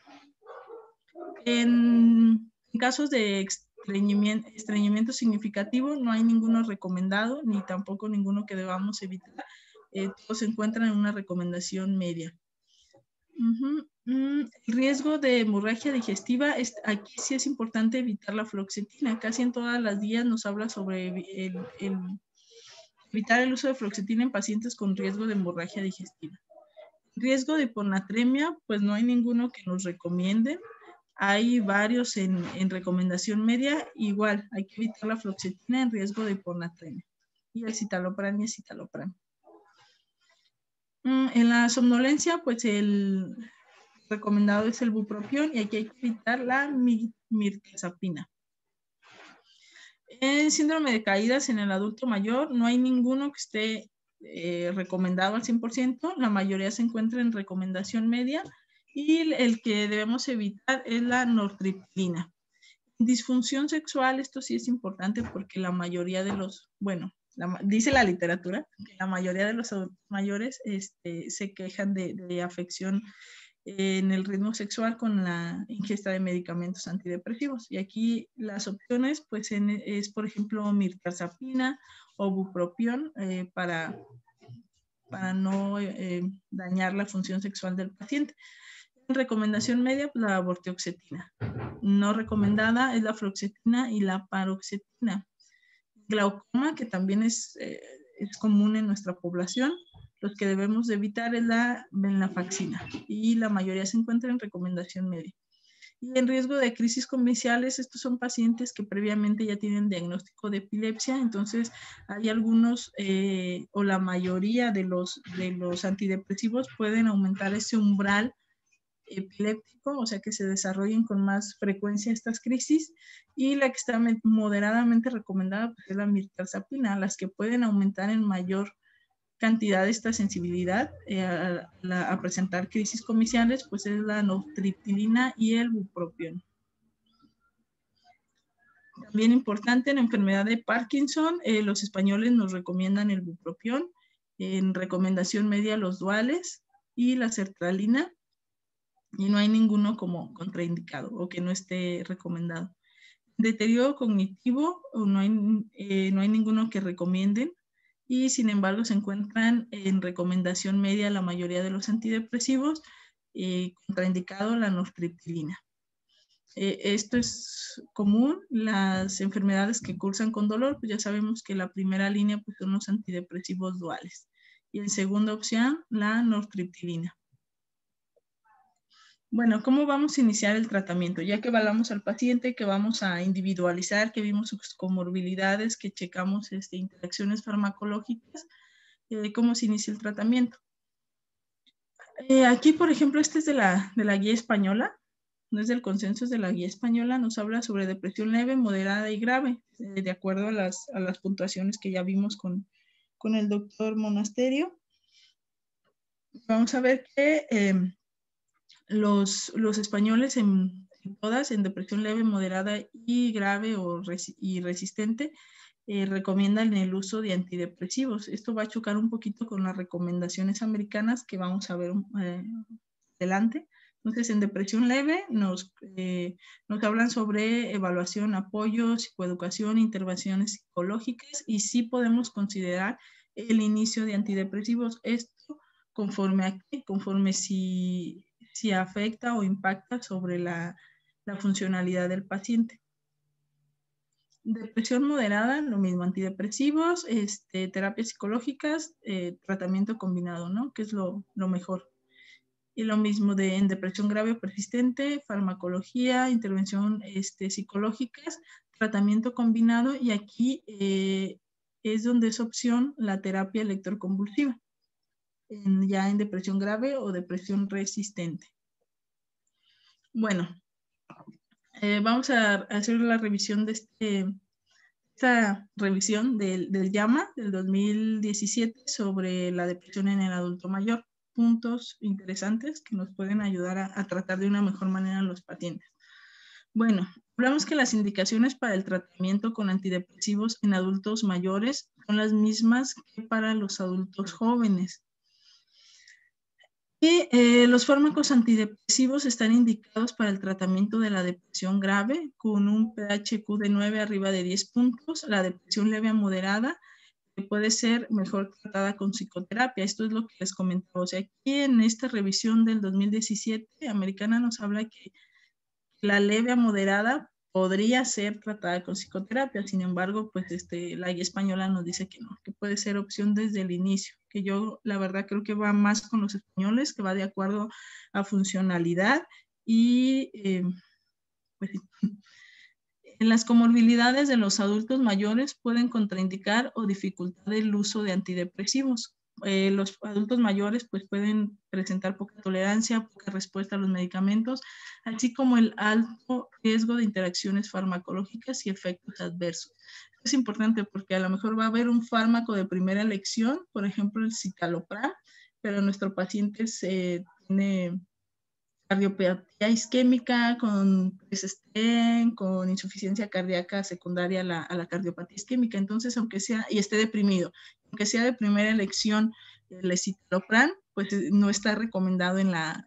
En casos de estreñimiento significativo, no hay ninguno recomendado, ni tampoco ninguno que debamos evitar. Todos se encuentran en una recomendación media. El riesgo de hemorragia digestiva, aquí sí es importante evitar la fluoxetina. Casi en todas las guías nos habla sobre evitar el uso de fluoxetina en pacientes con riesgo de hemorragia digestiva. Riesgo de hiponatremia, pues no hay ninguno que nos recomienden. Hay varios en recomendación media. Igual, hay que evitar la fluoxetina en riesgo de hiponatremia. Y el citalopram y escitalopram. En la somnolencia, pues el recomendado es el bupropión y aquí hay que evitar la mirtazapina. En síndrome de caídas en el adulto mayor, no hay ninguno que esté recomendado al 100%. La mayoría se encuentra en recomendación media y el que debemos evitar es la nortriptilina. Disfunción sexual, esto sí es importante porque la mayoría de los, dice la literatura, que la mayoría de los adultos mayores se quejan de afección en el ritmo sexual con la ingesta de medicamentos antidepresivos. Y aquí las opciones, pues, es, por ejemplo, mirtazapina o bupropión para no dañar la función sexual del paciente. En recomendación media, pues, la vortioxetina. No recomendada es la fluoxetina y la paroxetina. Glaucoma, que también es común en nuestra población, los que debemos de evitar es la venlafaxina y la mayoría se encuentra en recomendación media. Y en riesgo de crisis convulsionales, estos son pacientes que previamente ya tienen diagnóstico de epilepsia, entonces hay algunos o la mayoría de los antidepresivos pueden aumentar ese umbral epiléptico, o sea que se desarrollen con más frecuencia estas crisis, y la que está moderadamente recomendada pues, es la mirtazapina, las que pueden aumentar en mayor cantidad de esta sensibilidad a presentar crisis comiciales, pues es la nortriptilina y el bupropión. También importante en enfermedad de Parkinson, los españoles nos recomiendan el bupropión, en recomendación media los duales y la sertralina, y no hay ninguno como contraindicado o que no esté recomendado. Deterioro cognitivo, no hay ninguno que recomienden, y sin embargo se encuentran en recomendación media la mayoría de los antidepresivos, contraindicado la nortriptilina. Esto es común, las enfermedades que cursan con dolor, pues ya sabemos que la primera línea pues, son los antidepresivos duales, y en segunda opción la nortriptilina. Bueno, ¿cómo vamos a iniciar el tratamiento? Ya que evaluamos al paciente, que vamos a individualizar, que vimos sus comorbilidades, que checamos interacciones farmacológicas, ¿cómo se inicia el tratamiento? Aquí, por ejemplo, este es de la guía española, no es del consenso, es de la guía española, nos habla sobre depresión leve, moderada y grave, de acuerdo a las puntuaciones que ya vimos con el doctor Monasterio. Vamos a ver que los españoles en depresión leve, moderada y grave y resistente recomiendan el uso de antidepresivos. Esto va a chocar un poquito con las recomendaciones americanas que vamos a ver adelante. Entonces, en depresión leve nos hablan sobre evaluación, apoyo, psicoeducación, intervenciones psicológicas, y sí podemos considerar el inicio de antidepresivos. Esto conforme si afecta o impacta sobre la funcionalidad del paciente. Depresión moderada, lo mismo, antidepresivos, terapias psicológicas, tratamiento combinado, ¿no? Que es lo mejor. Y lo mismo en depresión grave o persistente, farmacología, intervención psicológicas, tratamiento combinado, y aquí es donde es opción la terapia electroconvulsiva. Ya en depresión grave o depresión resistente. Bueno, vamos a hacer la revisión de esta revisión del JAMA del 2017 sobre la depresión en el adulto mayor. Puntos interesantes que nos pueden ayudar a tratar de una mejor manera a los pacientes. Bueno, hablamos que las indicaciones para el tratamiento con antidepresivos en adultos mayores son las mismas que para los adultos jóvenes. Y los fármacos antidepresivos están indicados para el tratamiento de la depresión grave con un pH-Q de 9 arriba de 10 puntos, la depresión leve a moderada, que puede ser mejor tratada con psicoterapia. Esto es lo que les comentaba. O sea, aquí en esta revisión del 2017, Americana nos habla que la leve a moderada podría ser tratada con psicoterapia. Sin embargo, pues la guía española nos dice que no, que puede ser opción desde el inicio, que yo la verdad creo que va más con los españoles, que va de acuerdo a funcionalidad y pues, en las comorbilidades de los adultos mayores pueden contraindicar o dificultar el uso de antidepresivos. Los adultos mayores pues pueden presentar poca tolerancia, poca respuesta a los medicamentos, así como el alto riesgo de interacciones farmacológicas y efectos adversos. Es importante porque a lo mejor va a haber un fármaco de primera elección, por ejemplo el citalopram, pero nuestro paciente tiene cardiopatía isquémica, con stent, con insuficiencia cardíaca secundaria a la cardiopatía isquémica. Entonces, aunque sea, y esté deprimido, aunque sea de primera elección el escitalopram, pues no está recomendado en la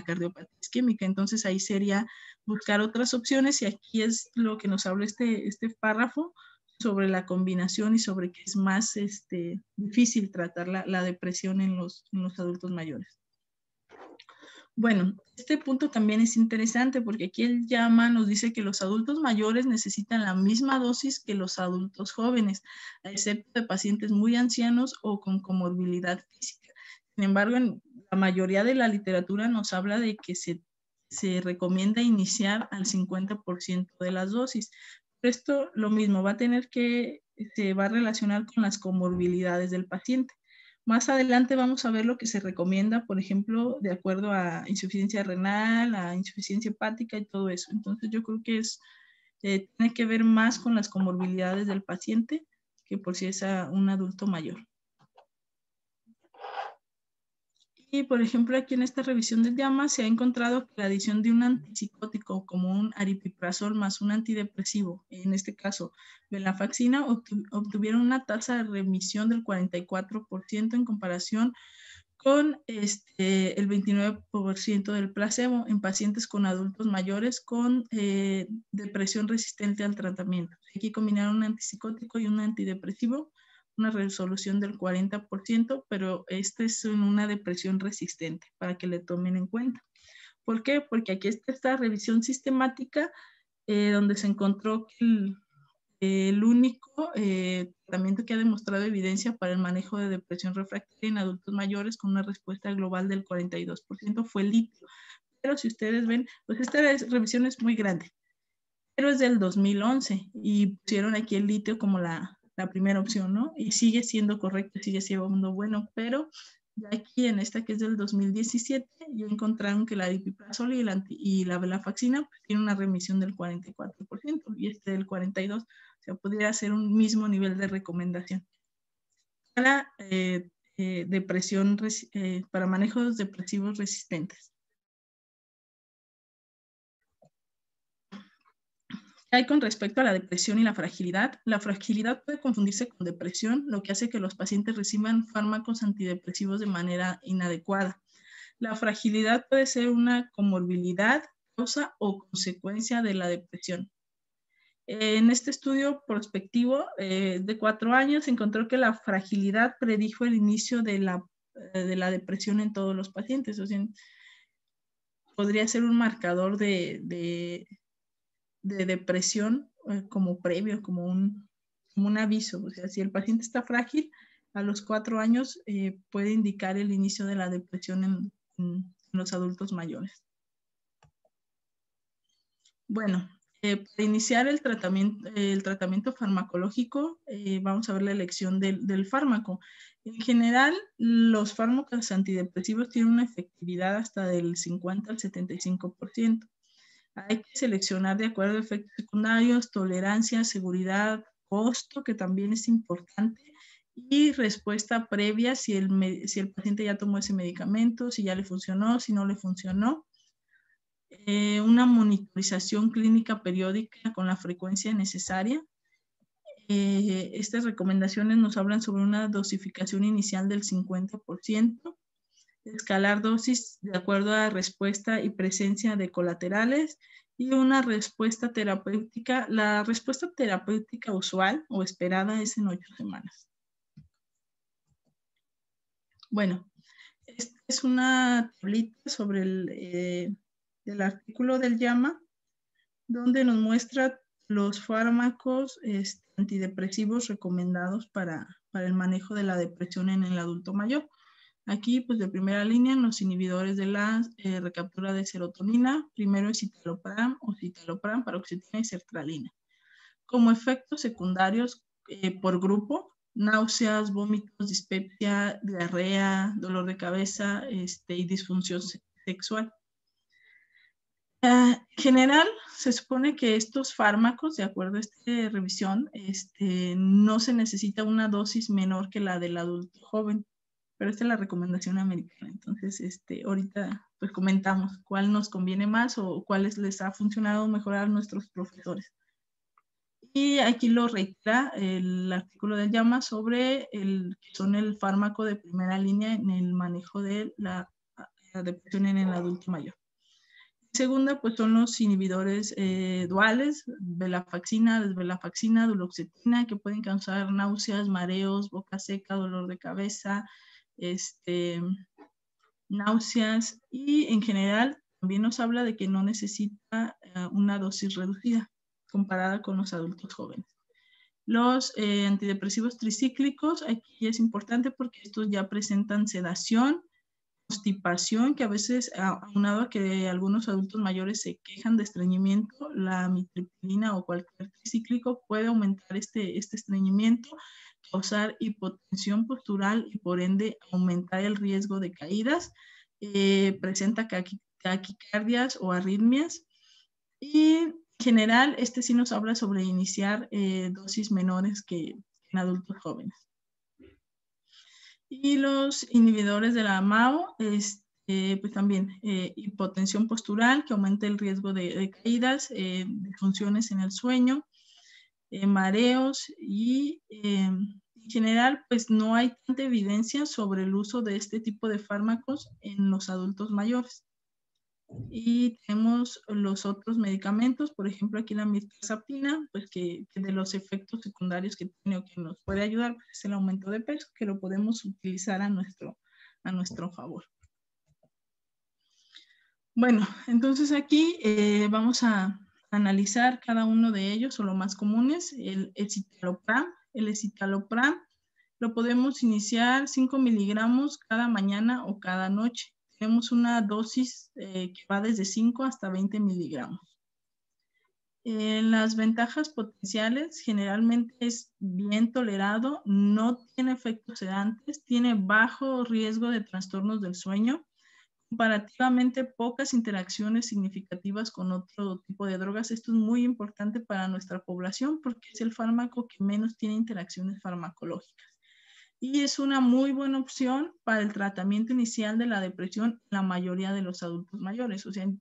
cardiopatía isquémica. Entonces, ahí sería buscar otras opciones y aquí es lo que nos habla este párrafo sobre la combinación y sobre que es más difícil tratar la depresión en los adultos mayores. Bueno, este punto también es interesante porque aquí el JAMA nos dice que los adultos mayores necesitan la misma dosis que los adultos jóvenes, a excepto de pacientes muy ancianos o con comorbilidad física. Sin embargo, en la mayoría de la literatura nos habla de que se recomienda iniciar al 50% de las dosis. Esto lo mismo, se va a relacionar con las comorbilidades del paciente. Más adelante vamos a ver lo que se recomienda, por ejemplo, de acuerdo a insuficiencia renal, a insuficiencia hepática y todo eso. Entonces yo creo que tiene que ver más con las comorbilidades del paciente que por si es un adulto mayor. Y por ejemplo, aquí en esta revisión del JAMA se ha encontrado que la adición de un antipsicótico como un aripiprazol más un antidepresivo, en este caso venlafaxina, obtuvieron una tasa de remisión del 44% en comparación con el 29% del placebo en pacientes con adultos mayores con depresión resistente al tratamiento. Aquí combinaron un antipsicótico y un antidepresivo, una resolución del 40%, pero esta es en una depresión resistente, para que le tomen en cuenta. ¿Por qué? Porque aquí está esta revisión sistemática donde se encontró que el único tratamiento que ha demostrado evidencia para el manejo de depresión refractaria en adultos mayores con una respuesta global del 42% fue el litio. Pero si ustedes ven, pues esta revisión es muy grande, pero es del 2011 y pusieron aquí el litio como la primera opción, ¿no? Y sigue siendo correcto, sigue siendo bueno, pero ya aquí en esta que es del 2017, ya encontraron que la aripiprazol y la venlafaxina pues, tienen una remisión del 44% y del 42%. O sea, podría ser un mismo nivel de recomendación para para manejos depresivos resistentes. Hay con respecto a la depresión y la fragilidad puede confundirse con depresión, lo que hace que los pacientes reciban fármacos antidepresivos de manera inadecuada. La fragilidad puede ser una comorbilidad, causa o consecuencia de la depresión. En este estudio prospectivo de 4 años se encontró que la fragilidad predijo el inicio de la depresión en todos los pacientes. O sea, podría ser un marcador de depresión como previo, como un aviso. O sea, si el paciente está frágil, a los 4 años puede indicar el inicio de la depresión en los adultos mayores. Bueno, para iniciar el tratamiento farmacológico, vamos a ver la elección del fármaco. En general, los fármacos antidepresivos tienen una efectividad hasta del 50 al 75%. Hay que seleccionar de acuerdo a efectos secundarios, tolerancia, seguridad, costo, que también es importante, y respuesta previa si el paciente ya tomó ese medicamento, si ya le funcionó, si no le funcionó. Una monitorización clínica periódica con la frecuencia necesaria. Estas recomendaciones nos hablan sobre una dosificación inicial del 50%. escalar dosis de acuerdo a respuesta y presencia de colaterales, y una respuesta terapéutica. La respuesta terapéutica usual o esperada es en 8 semanas. Bueno, esta es una tablita sobre el artículo del JAMA, donde nos muestra los fármacos antidepresivos recomendados para el manejo de la depresión en el adulto mayor. Aquí, pues de primera línea, los inhibidores de la recaptura de serotonina. Primero es citalopram o citalopram, paroxetina y sertralina. Como efectos secundarios por grupo, náuseas, vómitos, dispepsia, diarrea, dolor de cabeza y disfunción sexual. En general, se supone que estos fármacos, de acuerdo a esta revisión, no se necesita una dosis menor que la del adulto joven, pero esta es la recomendación americana. Entonces, ahorita pues comentamos cuál nos conviene más o cuáles les ha funcionado mejorar a nuestros profesores. Y aquí lo reitera el artículo del JAMA sobre que son el fármaco de primera línea en el manejo de la depresión en el adulto mayor. Segunda, pues son los inhibidores duales, venlafaxina, desvenlafaxina, duloxetina, que pueden causar náuseas, mareos, boca seca, dolor de cabeza, náuseas, y en general también nos habla de que no necesita una dosis reducida comparada con los adultos jóvenes. Los antidepresivos tricíclicos, aquí es importante porque estos ya presentan sedación, constipación, que a veces, aunado a que algunos adultos mayores se quejan de estreñimiento, la amitriptilina o cualquier tricíclico puede aumentar este estreñimiento, causar hipotensión postural y por ende aumentar el riesgo de caídas, presenta taquicardias o arritmias, y en general sí nos habla sobre iniciar dosis menores que en adultos jóvenes. Y los inhibidores de la MAO, pues también hipotensión postural, que aumenta el riesgo de caídas, disfunciones en el sueño, mareos, y en general pues no hay tanta evidencia sobre el uso de este tipo de fármacos en los adultos mayores. Y tenemos los otros medicamentos, por ejemplo aquí la mirtazapina, pues que de los efectos secundarios que tiene o que nos puede ayudar pues es el aumento de peso, que lo podemos utilizar a nuestro favor. Bueno, entonces aquí vamos a analizar cada uno de ellos o los más comunes. El escitalopram. El escitalopram lo podemos iniciar 5 miligramos cada mañana o cada noche. Tenemos una dosis que va desde 5 hasta 20 miligramos. Las ventajas potenciales, generalmente es bien tolerado, no tiene efectos sedantes, tiene bajo riesgo de trastornos del sueño, comparativamente pocas interacciones significativas con otro tipo de drogas. Esto es muy importante para nuestra población porque es el fármaco que menos tiene interacciones farmacológicas. Y es una muy buena opción para el tratamiento inicial de la depresión en la mayoría de los adultos mayores. O sea, en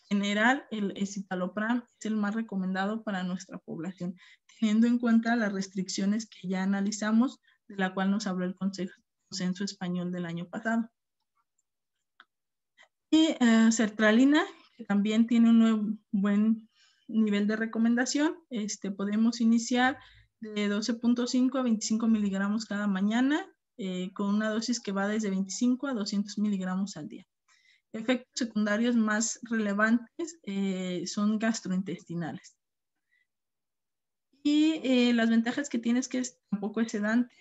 general, el escitalopram es el más recomendado para nuestra población, teniendo en cuenta las restricciones que ya analizamos, de la cual nos habló el Consenso Español del año pasado. Y sertralina, que también tiene un buen nivel de recomendación, podemos iniciar de 12.5 a 25 miligramos cada mañana, con una dosis que va desde 25 a 200 miligramos al día. Efectos secundarios más relevantes son gastrointestinales. Y las ventajas que tiene es que tampoco es sedante,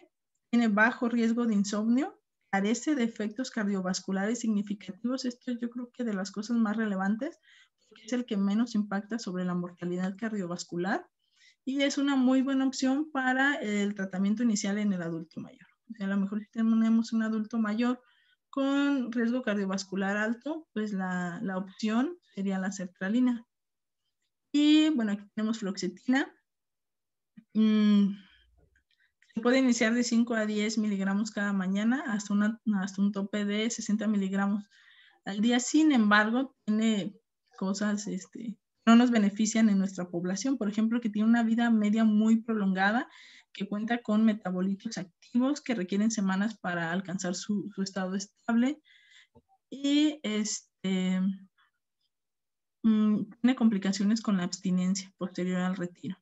tiene bajo riesgo de insomnio, carece de efectos cardiovasculares significativos. Esto yo creo que de las cosas más relevantes, porque es el que menos impacta sobre la mortalidad cardiovascular. Y es una muy buena opción para el tratamiento inicial en el adulto mayor. O sea, a lo mejor si tenemos un adulto mayor con riesgo cardiovascular alto, pues la opción sería la sertralina. Y bueno, aquí tenemos fluoxetina. Se puede iniciar de 5 a 10 miligramos cada mañana hasta un tope de 60 miligramos al día. Sin embargo, tiene cosas no nos benefician en nuestra población. Por ejemplo, que tiene una vida media muy prolongada, que cuenta con metabolitos activos que requieren semanas para alcanzar su estado estable. y tiene complicaciones con la abstinencia posterior al retiro.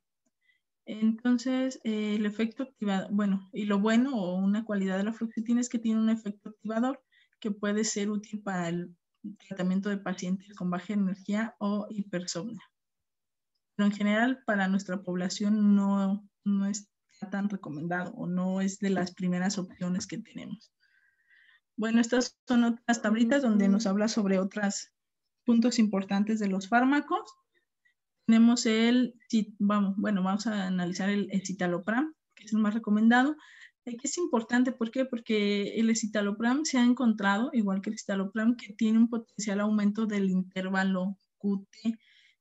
Entonces, el efecto activador, bueno, y lo bueno o una cualidad de la fluoxetina es que tiene un efecto activador que puede ser útil para el tratamiento de pacientes con baja energía o hipersomnia. Pero en general, para nuestra población no está tan recomendado o no es de las primeras opciones que tenemos. Bueno, estas son otras tablitas donde nos habla sobre otros puntos importantes de los fármacos. Tenemos vamos a analizar el escitalopram, que es el más recomendado. Que es importante, ¿por qué? Porque el escitalopram se ha encontrado, igual que el citalopram, que tiene un potencial aumento del intervalo QT.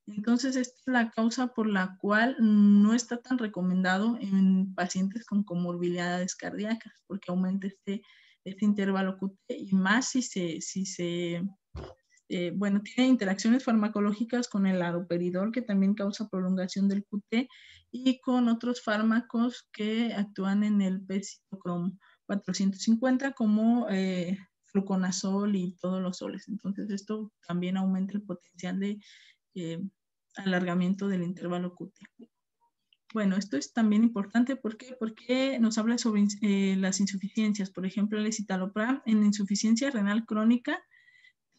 Entonces, esta es la causa por la cual no está tan recomendado en pacientes con comorbilidades cardíacas, porque aumenta este intervalo QT y más tiene interacciones farmacológicas con el haloperidol, que también causa prolongación del QT, y con otros fármacos que actúan en el PCITocrom 450, como fluconazol y todos los soles. Entonces, esto también aumenta el potencial de alargamiento del intervalo QT. Bueno, esto es también importante, ¿por qué? Porque nos habla sobre las insuficiencias. Por ejemplo, el escitalopram en insuficiencia renal crónica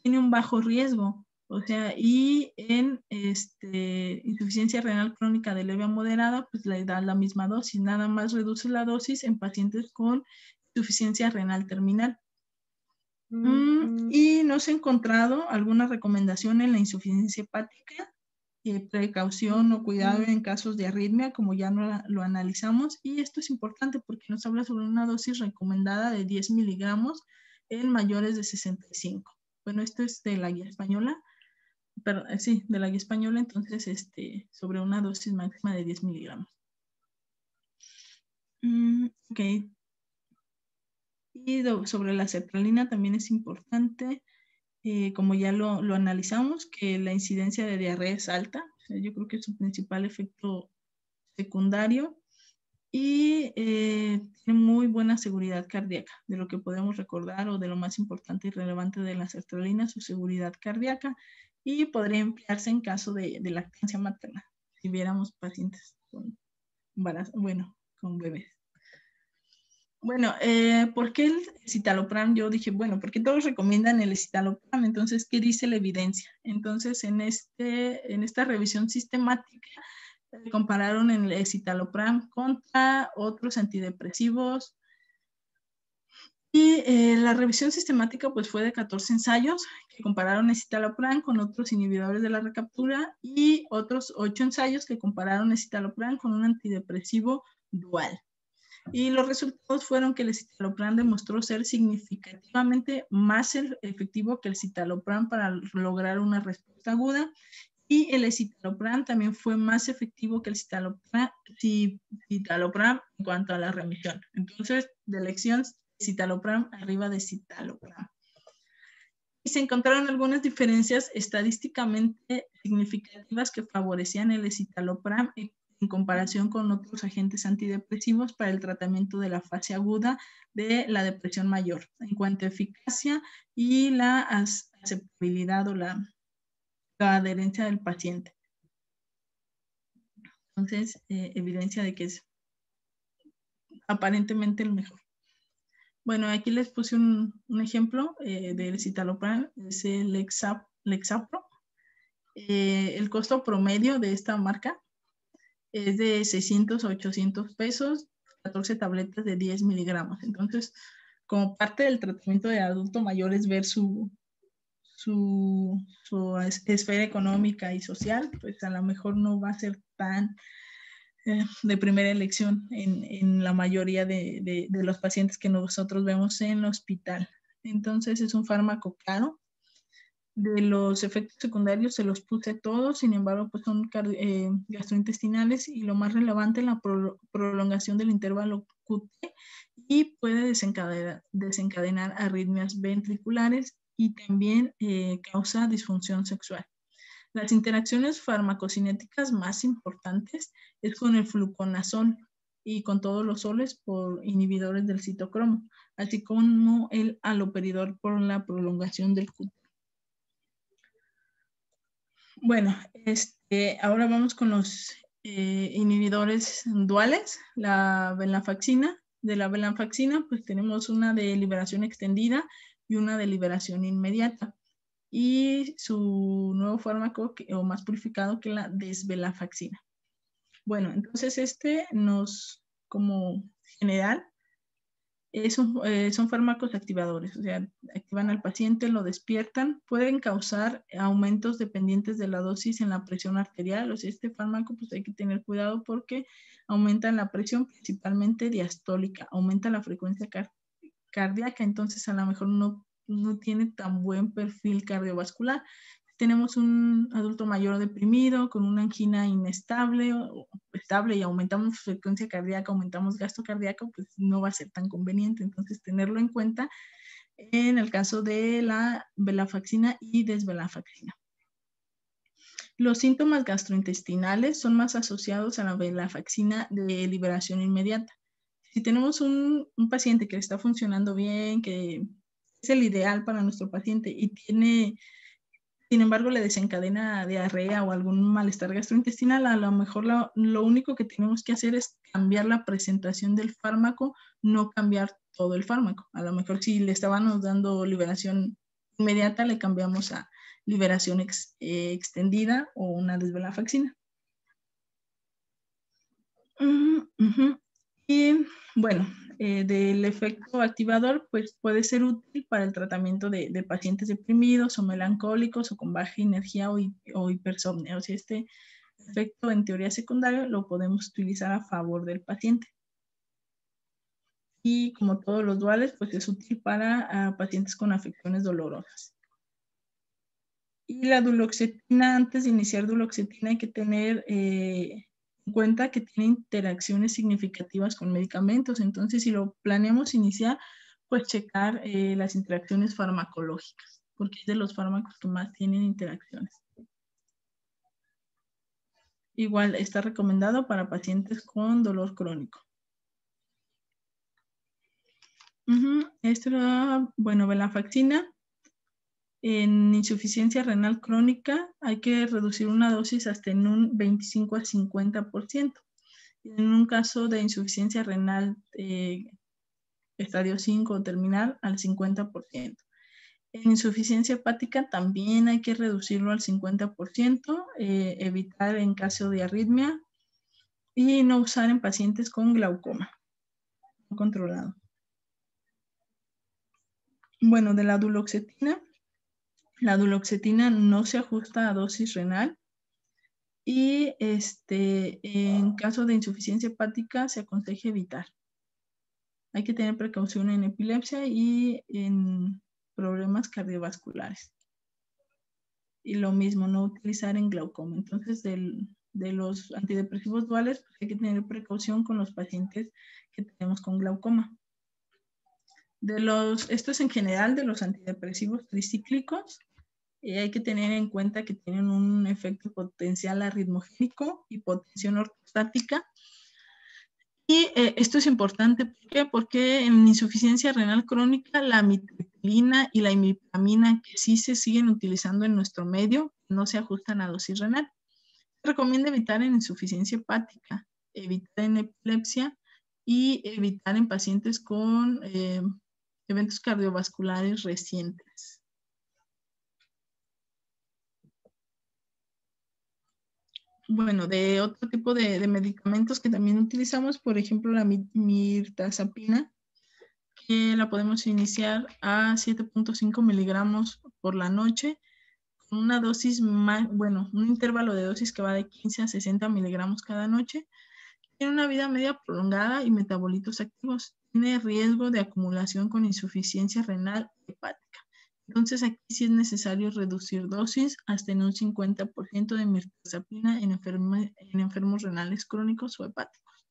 tiene un bajo riesgo, o sea, y en insuficiencia renal crónica de leve a moderada, pues le da la misma dosis, nada más reduce la dosis en pacientes con insuficiencia renal terminal. Y no se ha encontrado alguna recomendación en la insuficiencia hepática, precaución o cuidado en casos de arritmia, como ya lo analizamos, y esto es importante porque nos habla sobre una dosis recomendada de 10 miligramos en mayores de 65. Bueno, esto es de la guía española, pero sí, de la guía española, entonces sobre una dosis máxima de 10 miligramos. Ok. Y sobre la sertralina también es importante, como ya lo analizamos, que la incidencia de diarrea es alta. O sea, yo creo que es su principal efecto secundario, y tiene muy buena seguridad cardíaca. De lo que podemos recordar o de lo más importante y relevante de la sertralina, su seguridad cardíaca, y podría emplearse en caso de lactancia materna, si viéramos pacientes con embarazo, con bebés. Bueno, ¿por qué el escitalopram? Yo dije, bueno, porque todos recomiendan el escitalopram, entonces, ¿qué dice la evidencia? Entonces, en esta revisión sistemática, compararon el escitalopram contra otros antidepresivos, y la revisión sistemática pues fue de 14 ensayos que compararon escitalopram con otros inhibidores de la recaptura, y otros 8 ensayos que compararon escitalopram con un antidepresivo dual. Y los resultados fueron que el escitalopram demostró ser significativamente más efectivo que el citalopram para lograr una respuesta aguda, y el escitalopram también fue más efectivo que el citalopram en cuanto a la remisión. Entonces, de elección, citalopram arriba de citalopram. Y se encontraron algunas diferencias estadísticamente significativas que favorecían el escitalopram en comparación con otros agentes antidepresivos para el tratamiento de la fase aguda de la depresión mayor, en cuanto a eficacia y la aceptabilidad o la adherencia del paciente. Entonces, evidencia de que es aparentemente el mejor. Bueno, aquí les puse un ejemplo del citalopram, es el Lexapro. El costo promedio de esta marca es de 600 a 800 pesos, 14 tabletas de 10 miligramos. Entonces, como parte del tratamiento de adulto mayor es ver su esfera económica y social, pues a lo mejor no va a ser tan de primera elección en la mayoría de los pacientes que nosotros vemos en el hospital. Entonces es un fármaco caro. De los efectos secundarios se los puse todos, sin embargo pues son gastrointestinales, y lo más relevante es la prolongación del intervalo QT, y puede desencadenar arritmias ventriculares, y también causa disfunción sexual. Las interacciones farmacocinéticas más importantes es con el fluconazol, y con todos los soles por inhibidores del citocromo, así como el haloperidol por la prolongación del QT. Bueno, ahora vamos con los inhibidores duales, la venlafaxina. De la venlafaxina, pues tenemos una de liberación extendida y una de liberación inmediata. Y su nuevo fármaco, o más purificado que la desvenlafaxina. Bueno, entonces como general, son fármacos activadores, o sea, activan al paciente, lo despiertan, pueden causar aumentos dependientes de la dosis en la presión arterial. O sea, este fármaco pues hay que tener cuidado porque aumentan la presión principalmente diastólica, aumenta la frecuencia cardíaca, entonces a lo mejor no tiene tan buen perfil cardiovascular. Tenemos un adulto mayor deprimido con una angina inestable o estable y aumentamos frecuencia cardíaca, aumentamos gasto cardíaco, pues no va a ser tan conveniente. Entonces, tenerlo en cuenta en el caso de la venlafaxina y desvenlafaxina. Los síntomas gastrointestinales son más asociados a la venlafaxina de liberación inmediata. Si tenemos un paciente que está funcionando bien, que es el ideal para nuestro paciente y sin embargo, le desencadena diarrea o algún malestar gastrointestinal, a lo mejor lo único que tenemos que hacer es cambiar la presentación del fármaco, no cambiar todo el fármaco. A lo mejor si le estábamos dando liberación inmediata, le cambiamos a liberación extendida o una desvenlafaxina. Y bueno, del efecto activador, pues puede ser útil para el tratamiento de pacientes deprimidos o melancólicos o con baja energía o hipersomnia. O sea, este efecto en teoría secundario lo podemos utilizar a favor del paciente. Y como todos los duales, pues es útil para pacientes con afecciones dolorosas. Y la duloxetina, antes de iniciar duloxetina hay que tener en cuenta que tiene interacciones significativas con medicamentos. Entonces, si lo planeamos iniciar, pues checar las interacciones farmacológicas, porque es de los fármacos que más tienen interacciones. Igual está recomendado para pacientes con dolor crónico. Bueno, venlafaxina. En insuficiencia renal crónica hay que reducir una dosis hasta en un 25 a 50%. En un caso de insuficiencia renal estadio 5 o terminal, al 50%. En insuficiencia hepática también hay que reducirlo al 50%, evitar en caso de arritmia y no usar en pacientes con glaucoma no controlado. Bueno, de la duloxetina no se ajusta a dosis renal y en caso de insuficiencia hepática se aconseja evitar. Hay que tener precaución en epilepsia y en problemas cardiovasculares. Y lo mismo, no utilizar en glaucoma. Entonces, de los antidepresivos duales, pues hay que tener precaución con los pacientes que tenemos con glaucoma. Esto es en general de los antidepresivos tricíclicos. Hay que tener en cuenta que tienen un efecto potencial arritmogénico, hipotensión ortostática. Y esto es importante, ¿por qué? Porque en insuficiencia renal crónica, la amitriptilina y la imipramina, que sí se siguen utilizando en nuestro medio, no se ajustan a dosis renal. Se recomienda evitar en insuficiencia hepática, evitar en epilepsia y evitar en pacientes con eventos cardiovasculares recientes. Bueno, de otro tipo de medicamentos que también utilizamos, por ejemplo, la mirtazapina, que la podemos iniciar a 7.5 miligramos por la noche, con una dosis un intervalo de dosis que va de 15 a 60 miligramos cada noche. Tiene una vida media prolongada y metabolitos activos. Tiene riesgo de acumulación con insuficiencia renal hepática. Entonces, aquí sí es necesario reducir dosis hasta en un 50% de mirtazapina en enfermos renales crónicos o hepáticos.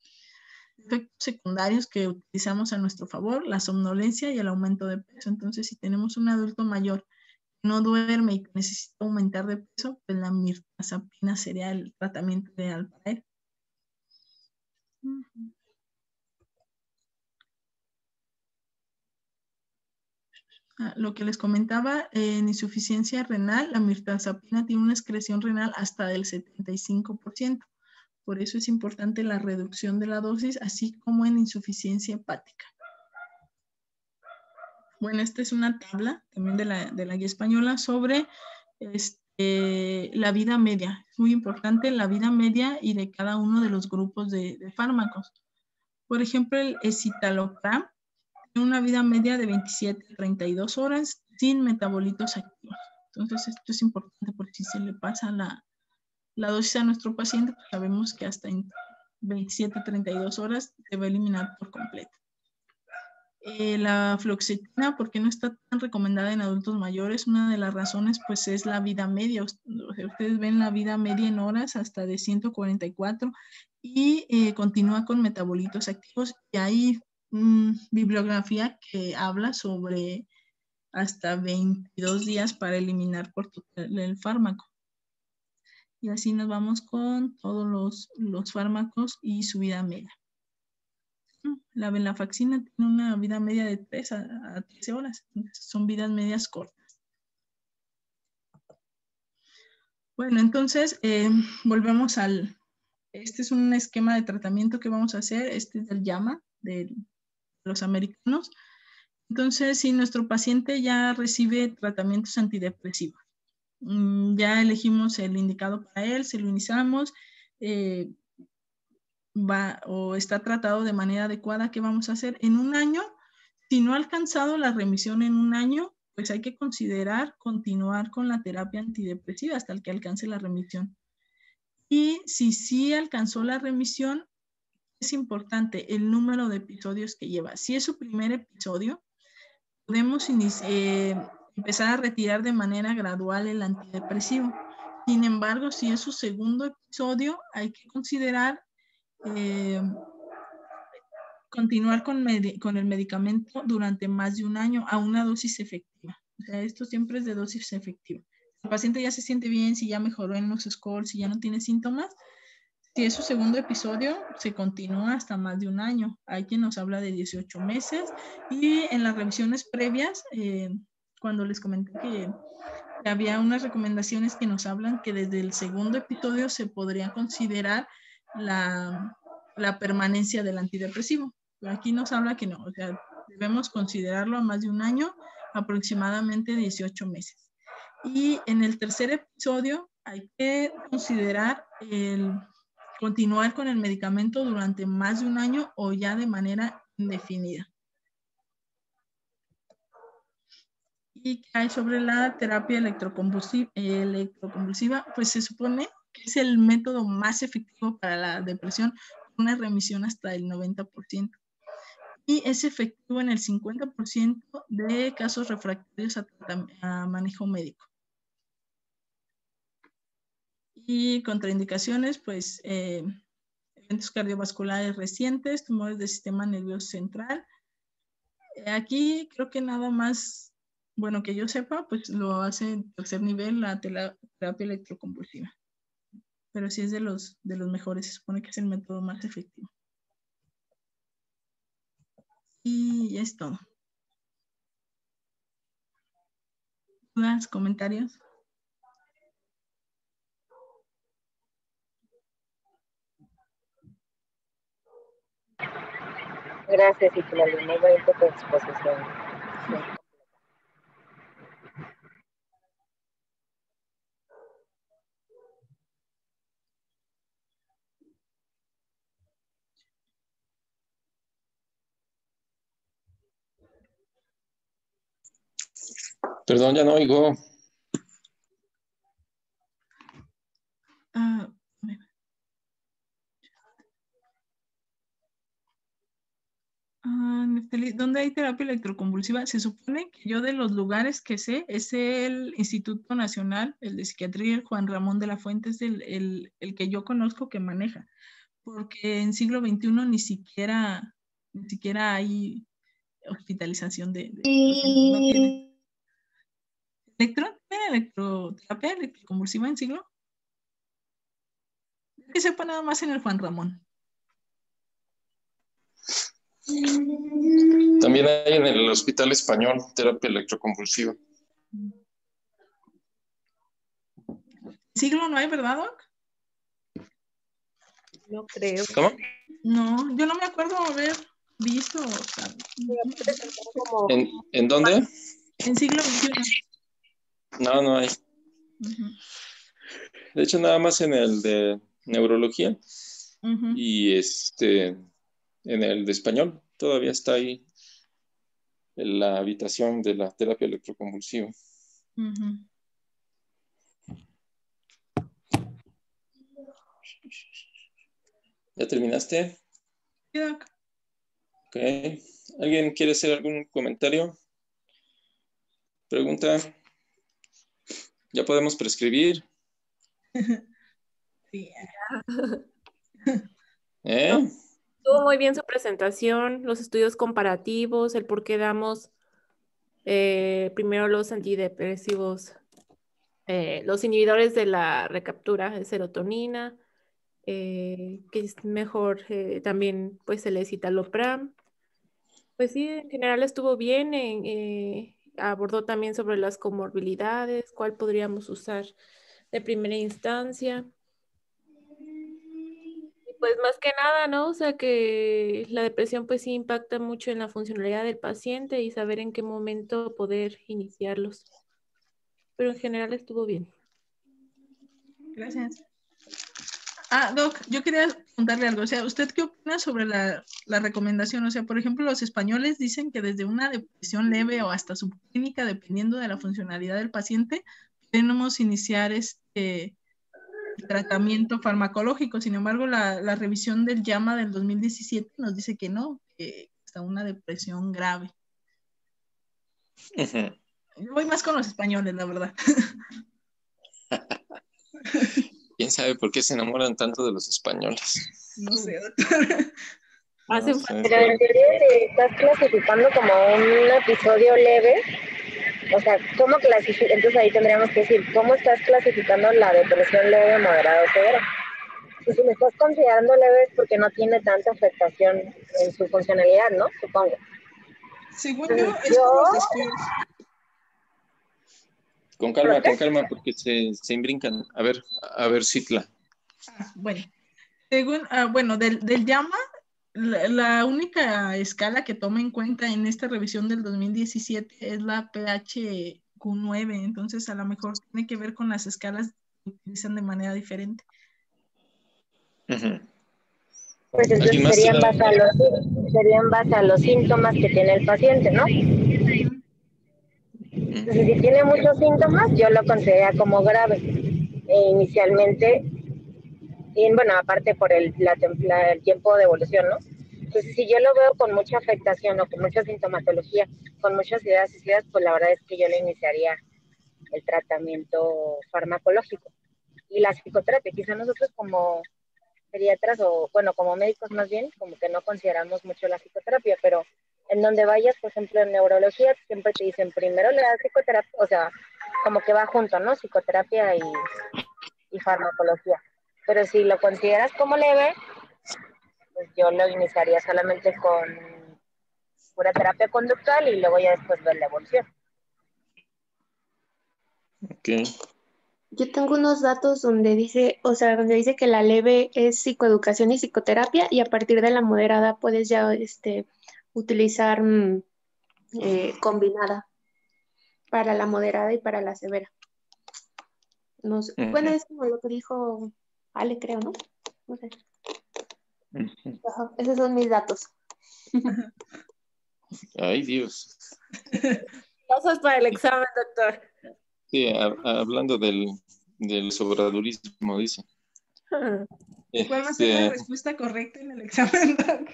Efectos secundarios que utilizamos a nuestro favor, la somnolencia y el aumento de peso. Entonces, si tenemos un adulto mayor que no duerme y que necesita aumentar de peso, pues la mirtazapina sería el tratamiento ideal para él. Lo que les comentaba, en insuficiencia renal, la mirtazapina tiene una excreción renal hasta del 75%. Por eso es importante la reducción de la dosis, así como en insuficiencia hepática. Bueno, esta es una tabla también de la guía española sobre la vida media. Es muy importante la vida media y de cada uno de los grupos de fármacos. Por ejemplo, el escitalopram tiene una vida media de 27 a 32 horas sin metabolitos activos. Entonces, esto es importante porque si se le pasa la dosis a nuestro paciente, pues sabemos que hasta en 27 a 32 horas se va a eliminar por completo. La fluoxetina, ¿por qué no está tan recomendada en adultos mayores? Una de las razones, pues, es la vida media. Ustedes ven la vida media en horas hasta de 144 y continúa con metabolitos activos. Y hay bibliografía que habla sobre hasta 22 días para eliminar por total el fármaco. Y así nos vamos con todos los fármacos y su vida media. La venlafaxina tiene una vida media de 3 a 13 horas. Son vidas medias cortas. Bueno, entonces volvemos este es un esquema de tratamiento que vamos a hacer. Este es del JAMA, de los americanos. Entonces, si nuestro paciente ya recibe tratamientos antidepresivos, ya elegimos el indicado para él, se lo iniciamos, o está tratado de manera adecuada, ¿qué vamos a hacer? En un año, si no ha alcanzado la remisión en un año, pues hay que considerar continuar con la terapia antidepresiva hasta el que alcance la remisión. Y si sí alcanzó la remisión, es importante el número de episodios que lleva. Si es su primer episodio, podemos empezar a retirar de manera gradual el antidepresivo. Sin embargo, si es su segundo episodio, hay que considerar continuar con el medicamento durante más de un año a una dosis efectiva. O sea, esto siempre es de dosis efectiva. El paciente ya se siente bien, si ya mejoró en los scores, si ya no tiene síntomas. Si es su segundo episodio, se continúa hasta más de un año. Hay quien nos habla de 18 meses. Y en las revisiones previas, cuando les comenté que había unas recomendaciones que nos hablan que desde el segundo episodio se podría considerar la permanencia del antidepresivo. Pero aquí nos habla que no, o sea, debemos considerarlo a más de un año, aproximadamente 18 meses. Y en el tercer episodio hay que considerar continuar con el medicamento durante más de un año o ya de manera indefinida. ¿Y qué hay sobre la terapia electroconvulsiva? Pues se supone que es el método más efectivo para la depresión, con una remisión hasta el 90%. Y es efectivo en el 50% de casos refractarios a manejo médico. Y contraindicaciones, pues eventos cardiovasculares recientes, tumores del sistema nervioso central. Aquí creo que nada más, bueno, que yo sepa, pues lo hace en tercer nivel la terapia electroconvulsiva. Pero sí es de los mejores, se supone que es el método más efectivo. Y ya es todo. ¿Dudas, comentarios? Gracias, Itlali, muy bonita tu exposición. Sí. Perdón, ya no oigo. ¿Dónde hay terapia electroconvulsiva? Se supone que yo de los lugares que sé es el Instituto Nacional, el de Psiquiatría, el Juan Ramón de la Fuente, es el que yo conozco que maneja, porque en siglo XXI ni siquiera hay hospitalización de no tiene. ¿Tiene electroterapia electroconvulsiva en siglo? Que sepa nada más en el Juan Ramón. También hay en el Hospital Español terapia electroconvulsiva. Siglo no hay, ¿verdad, Doc? No creo. ¿Cómo? No, yo no me acuerdo haber visto. O sea, Como ¿En dónde? en siglo XXI. No, no hay. Ujú, De hecho, nada más en el de neurología ujú. y en el de español. Todavía está ahí en la habitación de la terapia electroconvulsiva. Ujú. ¿Ya terminaste? Sí, Doc. Ok. ¿Alguien quiere hacer algún comentario? ¿Pregunta? ¿Ya podemos prescribir? Sí. ¿Eh? estuvo muy bien su presentación, los estudios comparativos, el por qué damos primero los antidepresivos, los inhibidores de la recaptura de serotonina, que es mejor también pues el escitalopram. Pues sí, en general estuvo bien, abordó también sobre las comorbilidades, cuál podríamos usar de primera instancia. Y pues más que nada, ¿no? O sea que la depresión pues sí impacta mucho en la funcionalidad del paciente y saber en qué momento poder iniciarlos. Pero en general estuvo bien. Gracias. Ah, Doc, yo quería preguntarle algo. O sea, ¿usted qué opina sobre la recomendación? O sea, por ejemplo, los españoles dicen que desde una depresión leve o hasta subclínica, dependiendo de la funcionalidad del paciente, podemos iniciar el tratamiento farmacológico. Sin embargo, la revisión del JAMA del 2017 nos dice que no, que hasta una depresión grave. Ujú. Yo voy más con los españoles, la verdad. ¿Quién sabe por qué se enamoran tanto de los españoles? No sé, doctor. No Hacen sé. Pero en teoría estás clasificando como un episodio leve. O sea, ¿cómo clasificas? Entonces ahí tendríamos que decir, ¿cómo estás clasificando la depresión leve, moderada o severa? Y si me estás considerando leve es porque no tiene tanta afectación en su funcionalidad, ¿no? Supongo. Según yo, Entonces, es por los estudios. Con ¿Por qué? calma, porque se imbrincan. A ver, Citla. Bueno, según, bueno, del JAMA, la única escala que toma en cuenta en esta revisión del 2017 es la PHQ-9, entonces a lo mejor tiene que ver con las escalas que utilizan de manera diferente. Ujú. Pues ¿Alguien entonces más sería en tiene? base a los síntomas que tiene el paciente, ¿no? Entonces, si tiene muchos síntomas, yo lo consideraría como grave. Inicialmente, y bueno, aparte por el tiempo de evolución, ¿no? Entonces, si yo lo veo con mucha afectación o con mucha sintomatología, con muchas ideas suicidas, pues la verdad es que yo le iniciaría el tratamiento farmacológico. Y la psicoterapia, quizá nosotros como pediatras o, bueno, como médicos más bien, como que no consideramos mucho la psicoterapia, pero en donde vayas, por ejemplo, en neurología, siempre te dicen primero le das psicoterapia, o sea, como que va junto, ¿no? Psicoterapia y farmacología. Pero si lo consideras como leve, pues yo lo iniciaría solamente con pura terapia conductual y luego ya después ver la evolución. Ok. Yo tengo unos datos donde dice, o sea, donde dice que la leve es psicoeducación y psicoterapia y a partir de la moderada puedes ya utilizar combinada para la moderada y para la severa. No sé. Bueno, Ujú. es como lo que dijo Ale, creo, ¿no? No sé. Ujú. Ajá, esos son mis datos. Ay, Dios. Gracias para el examen, doctor. Sí, hablando del sobradurismo, dice. ¿Cuál va a ser la Este, respuesta correcta en el examen, Doc?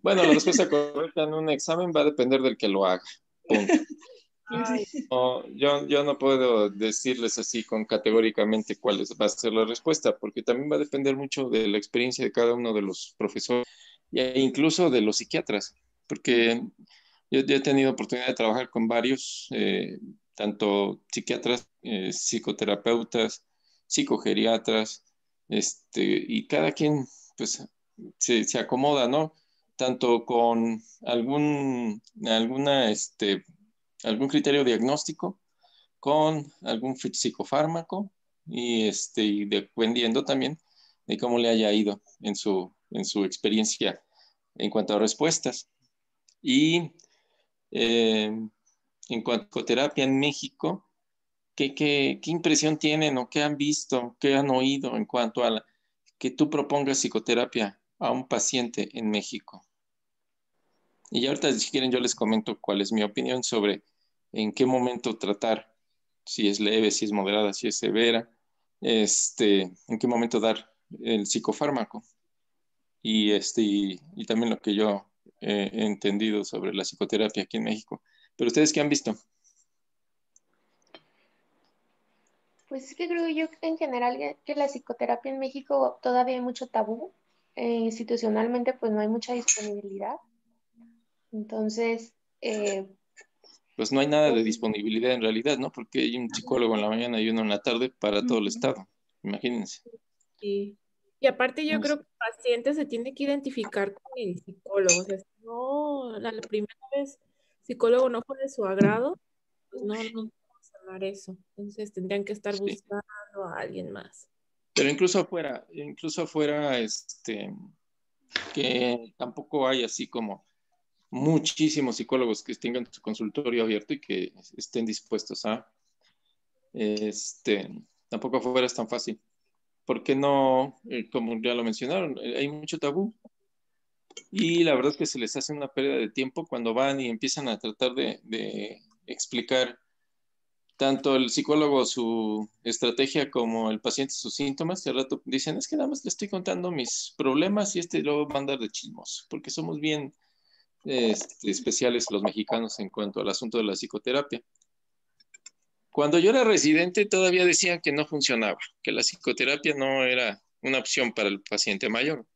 bueno, la respuesta correcta en un examen va a depender del que lo haga. Punto. Ay, No, yo no puedo decirles así con categóricamente cuál va a ser la respuesta, porque también va a depender mucho de la experiencia de cada uno de los profesores e incluso de los psiquiatras, porque yo he tenido oportunidad de trabajar con varios, tanto psiquiatras, psicoterapeutas, psicogeriatras, y cada quien pues se acomoda, ¿no? tanto con algún criterio diagnóstico, con algún psicofármaco y dependiendo también de cómo le haya ido en su experiencia en cuanto a respuestas. Y en cuanto a psicoterapia en México, ¿qué impresión tienen o qué han visto, qué han oído en cuanto a que tú propongas psicoterapia a un paciente en México? Y ahorita, si quieren, yo les comento cuál es mi opinión sobre en qué momento tratar, si es leve, si es moderada, si es severa, en qué momento dar el psicofármaco. Y también lo que yo he entendido sobre la psicoterapia aquí en México. Pero ustedes, ¿qué han visto? Pues es que creo yo que en general que la psicoterapia en México todavía hay mucho tabú. Institucionalmente pues no hay mucha disponibilidad. Entonces, Pues no hay nada de pues, disponibilidad en realidad, ¿no? Porque hay un psicólogo en la mañana y uno en la tarde para todo el estado. Imagínense. Sí. Y aparte yo No sé. creo que el paciente se tiene que identificar con el psicólogo. O sea, si no, la primera vez psicólogo no fue de su agrado, pues no podemos hablar eso. Entonces tendrían que estar Sí. buscando a alguien más. Pero incluso afuera, que tampoco hay así como muchísimos psicólogos que tengan su consultorio abierto y que estén dispuestos a, tampoco afuera es tan fácil. Porque no, como ya lo mencionaron, hay mucho tabú y la verdad es que se les hace una pérdida de tiempo cuando van y empiezan a tratar de explicar tanto el psicólogo su estrategia como el paciente sus síntomas, y al rato dicen, es que nada más le estoy contando mis problemas y luego va a andar de chismoso, porque somos bien especiales los mexicanos en cuanto al asunto de la psicoterapia. Cuando yo era residente todavía decían que no funcionaba, que la psicoterapia no era una opción para el paciente mayor.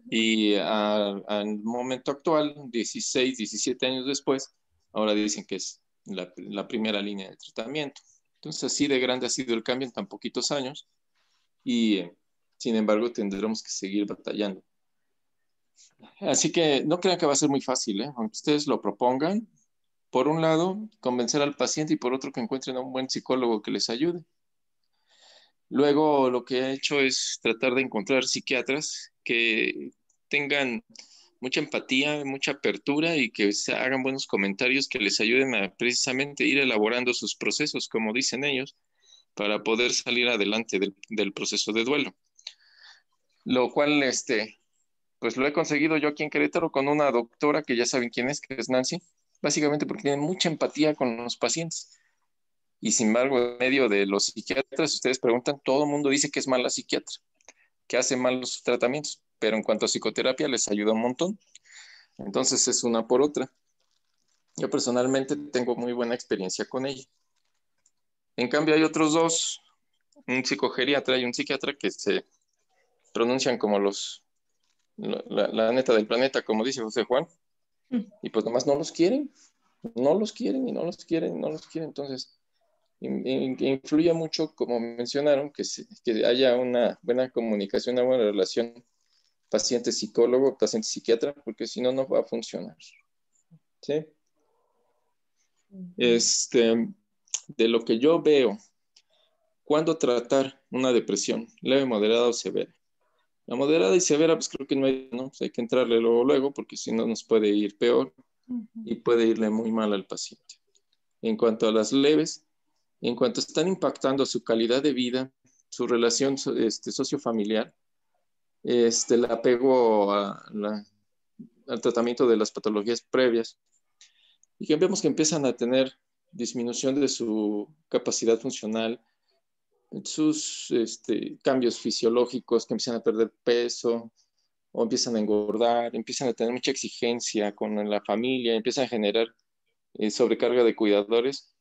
Y al momento actual, 16, 17 años después, ahora dicen que es la primera línea de tratamiento. Entonces, así de grande ha sido el cambio en tan poquitos años y, sin embargo, tendremos que seguir batallando. Así que no crean que va a ser muy fácil, ¿eh? Aunque ustedes lo propongan, por un lado, convencer al paciente y por otro, que encuentren a un buen psicólogo que les ayude. Luego, lo que he hecho es tratar de encontrar psiquiatras que tengan mucha empatía, mucha apertura y que hagan buenos comentarios que les ayuden a precisamente ir elaborando sus procesos, como dicen ellos, para poder salir adelante del proceso de duelo. Lo cual, pues lo he conseguido yo aquí en Querétaro con una doctora que ya saben quién es, que es Nancy, básicamente porque tiene mucha empatía con los pacientes. Y sin embargo, en medio de los psiquiatras, ustedes preguntan, todo el mundo dice que es mala psiquiatra, que hace mal los tratamientos, pero en cuanto a psicoterapia les ayuda un montón. Entonces es una por otra. Yo personalmente tengo muy buena experiencia con ella. En cambio hay otros dos, un psicogeriatra y un psiquiatra, que se pronuncian como la neta del planeta, como dice José Juan, y pues nomás no los quieren y no los quieren. Entonces influye mucho, como mencionaron, que haya una buena comunicación, una buena relación paciente-psicólogo, paciente-psiquiatra, porque si no, no va a funcionar. ¿Sí? De lo que yo veo, ¿cuándo tratar una depresión? ¿Leve, moderada o severa? La moderada y severa, pues creo que no hay, ¿no? Pues hay que entrarle luego, porque si no nos puede ir peor y puede irle muy mal al paciente. En cuanto a las leves, en cuanto están impactando su calidad de vida, su relación sociofamiliar, el apego al tratamiento de las patologías previas, y que vemos que empiezan a tener disminución de su capacidad funcional, sus cambios fisiológicos, que empiezan a perder peso o empiezan a engordar, empiezan a tener mucha exigencia con la familia, empiezan a generar sobrecarga de cuidadores,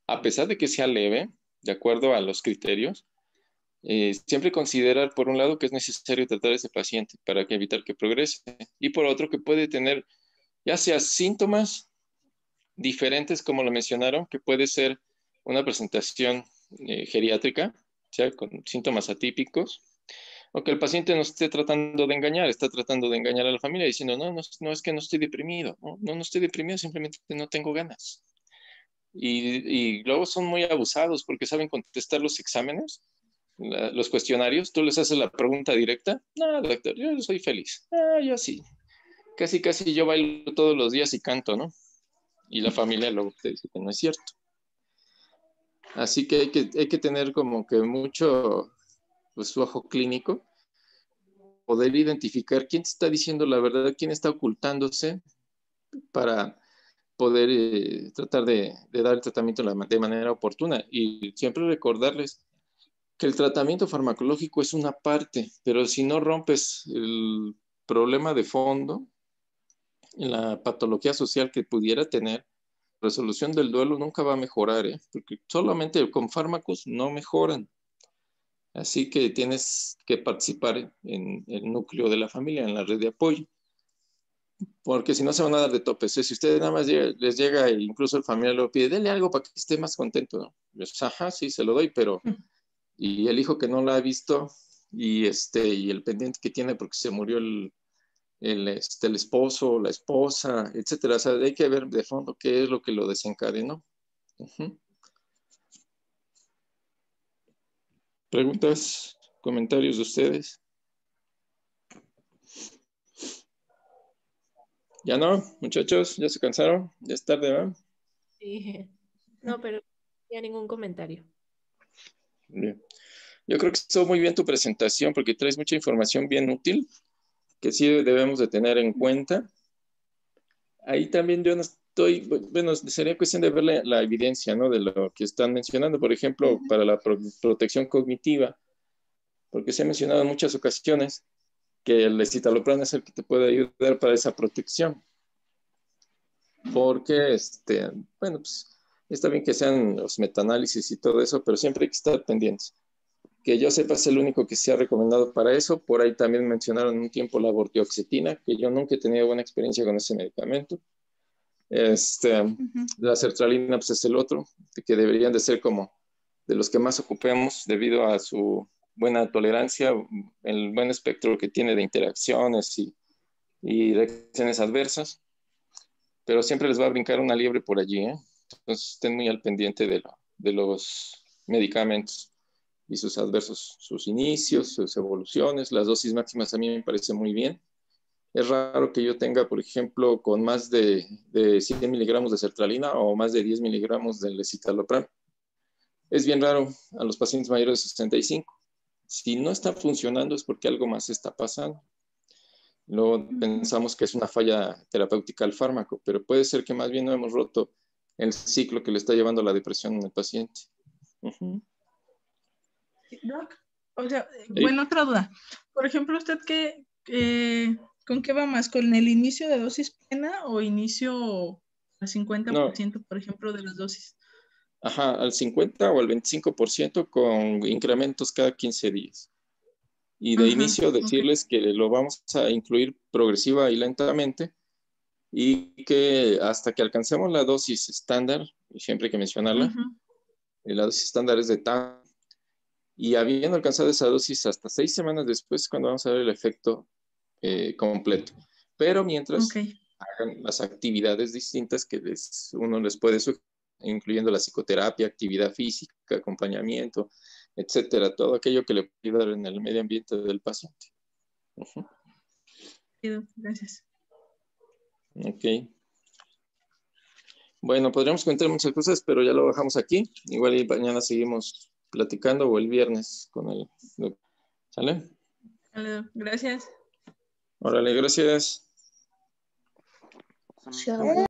a pesar de que sea leve, de acuerdo a los criterios, siempre considerar, por un lado, que es necesario tratar a ese paciente para evitar que progrese, y por otro, que puede tener ya sea síntomas diferentes, como lo mencionaron, que puede ser una presentación geriátrica, o sea, con síntomas atípicos, O que el paciente no esté tratando de engañar, está tratando de engañar a la familia diciendo, no es que no estoy deprimido, no estoy deprimido, simplemente no tengo ganas. Y luego son muy abusados porque saben contestar los exámenes, los cuestionarios. Tú les haces la pregunta directa, no, doctor, yo soy feliz. Yo sí. Casi yo bailo todos los días y canto, ¿no? Y la familia luego te dice que no es cierto. Así que hay que tener como que mucho, pues, su ojo clínico, poder identificar quién está diciendo la verdad, quién está ocultándose para poder tratar de dar el tratamiento de manera oportuna. Y siempre recordarles que el tratamiento farmacológico es una parte, pero si no rompes el problema de fondo, la patología social que pudiera tener, resolución del duelo nunca va a mejorar, porque solamente con fármacos no mejoran. Así que tienes que participar en el núcleo de la familia, en la red de apoyo, porque si no se van a dar de topes. Si ustedes nada más les llega e incluso el familiar lo pide, denle algo para que esté más contento, ¿no? Pues, ajá, sí, se lo doy, pero y el hijo que no la ha visto y el pendiente que tiene porque se murió el esposo, la esposa, etcétera. O sea, hay que ver de fondo qué es lo que lo desencadenó. ¿Preguntas, comentarios de ustedes? ¿Ya no, muchachos? ¿Ya se cansaron? ¿Ya es tarde, ¿verdad? Sí. No, pero ya ningún comentario. Bien. Yo creo que estuvo muy bien tu presentación porque traes mucha información bien útil que sí debemos de tener en cuenta. Ahí también yo no estoy, bueno, sería cuestión de ver la evidencia, ¿no? De lo que están mencionando, por ejemplo, para la protección cognitiva, porque se ha mencionado en muchas ocasiones que el escitalopram es el que te puede ayudar para esa protección. Porque, bueno, pues está bien que sean los metaanálisis y todo eso, pero siempre hay que estar pendientes. Que yo sepa es el único que se ha recomendado para eso. Por ahí también mencionaron un tiempo la vortioxetina, que yo nunca he tenido buena experiencia con ese medicamento. La sertralina pues es el otro, que deberían de ser como de los que más ocupemos debido a su buena tolerancia, el buen espectro que tiene de interacciones y reacciones adversas, pero siempre les va a brincar una liebre por allí, ¿eh? Entonces estén muy al pendiente de los medicamentos y sus adversos, sus inicios, sus evoluciones. Las dosis máximas a mí me parece muy bien. Es raro que yo tenga, por ejemplo, con más de 100 miligramos de sertralina o más de 10 miligramos del escitalopram. Es bien raro a los pacientes mayores de 65. Si no está funcionando es porque algo más está pasando. Luego pensamos que es una falla terapéutica al fármaco, pero puede ser que más bien no hemos roto el ciclo que le está llevando la depresión en el paciente. Doc, o sea, bueno, otra duda. Por ejemplo, ¿usted con qué va más? ¿Con el inicio de dosis plena o inicio al 50%, por ejemplo, de las dosis? Ajá, al 50 o al 25% con incrementos cada 15 días. Y de inicio decirles que lo vamos a incluir progresiva y lentamente y que hasta que alcancemos la dosis estándar, y siempre hay que mencionarla, la dosis estándar es de TAM, y habiendo alcanzado esa dosis hasta 6 semanas después cuando vamos a ver el efecto completo. Pero mientras hagan las actividades distintas que uno les puede sugerir, incluyendo la psicoterapia, actividad física, acompañamiento, etcétera, todo aquello que le puede ayudar en el medio ambiente del paciente. Gracias. Ok. Bueno, podríamos comentar muchas cosas, pero ya lo bajamos aquí. Igual y mañana seguimos platicando o el viernes con el... ¿Sale? Vale, gracias. Órale, gracias. Chao.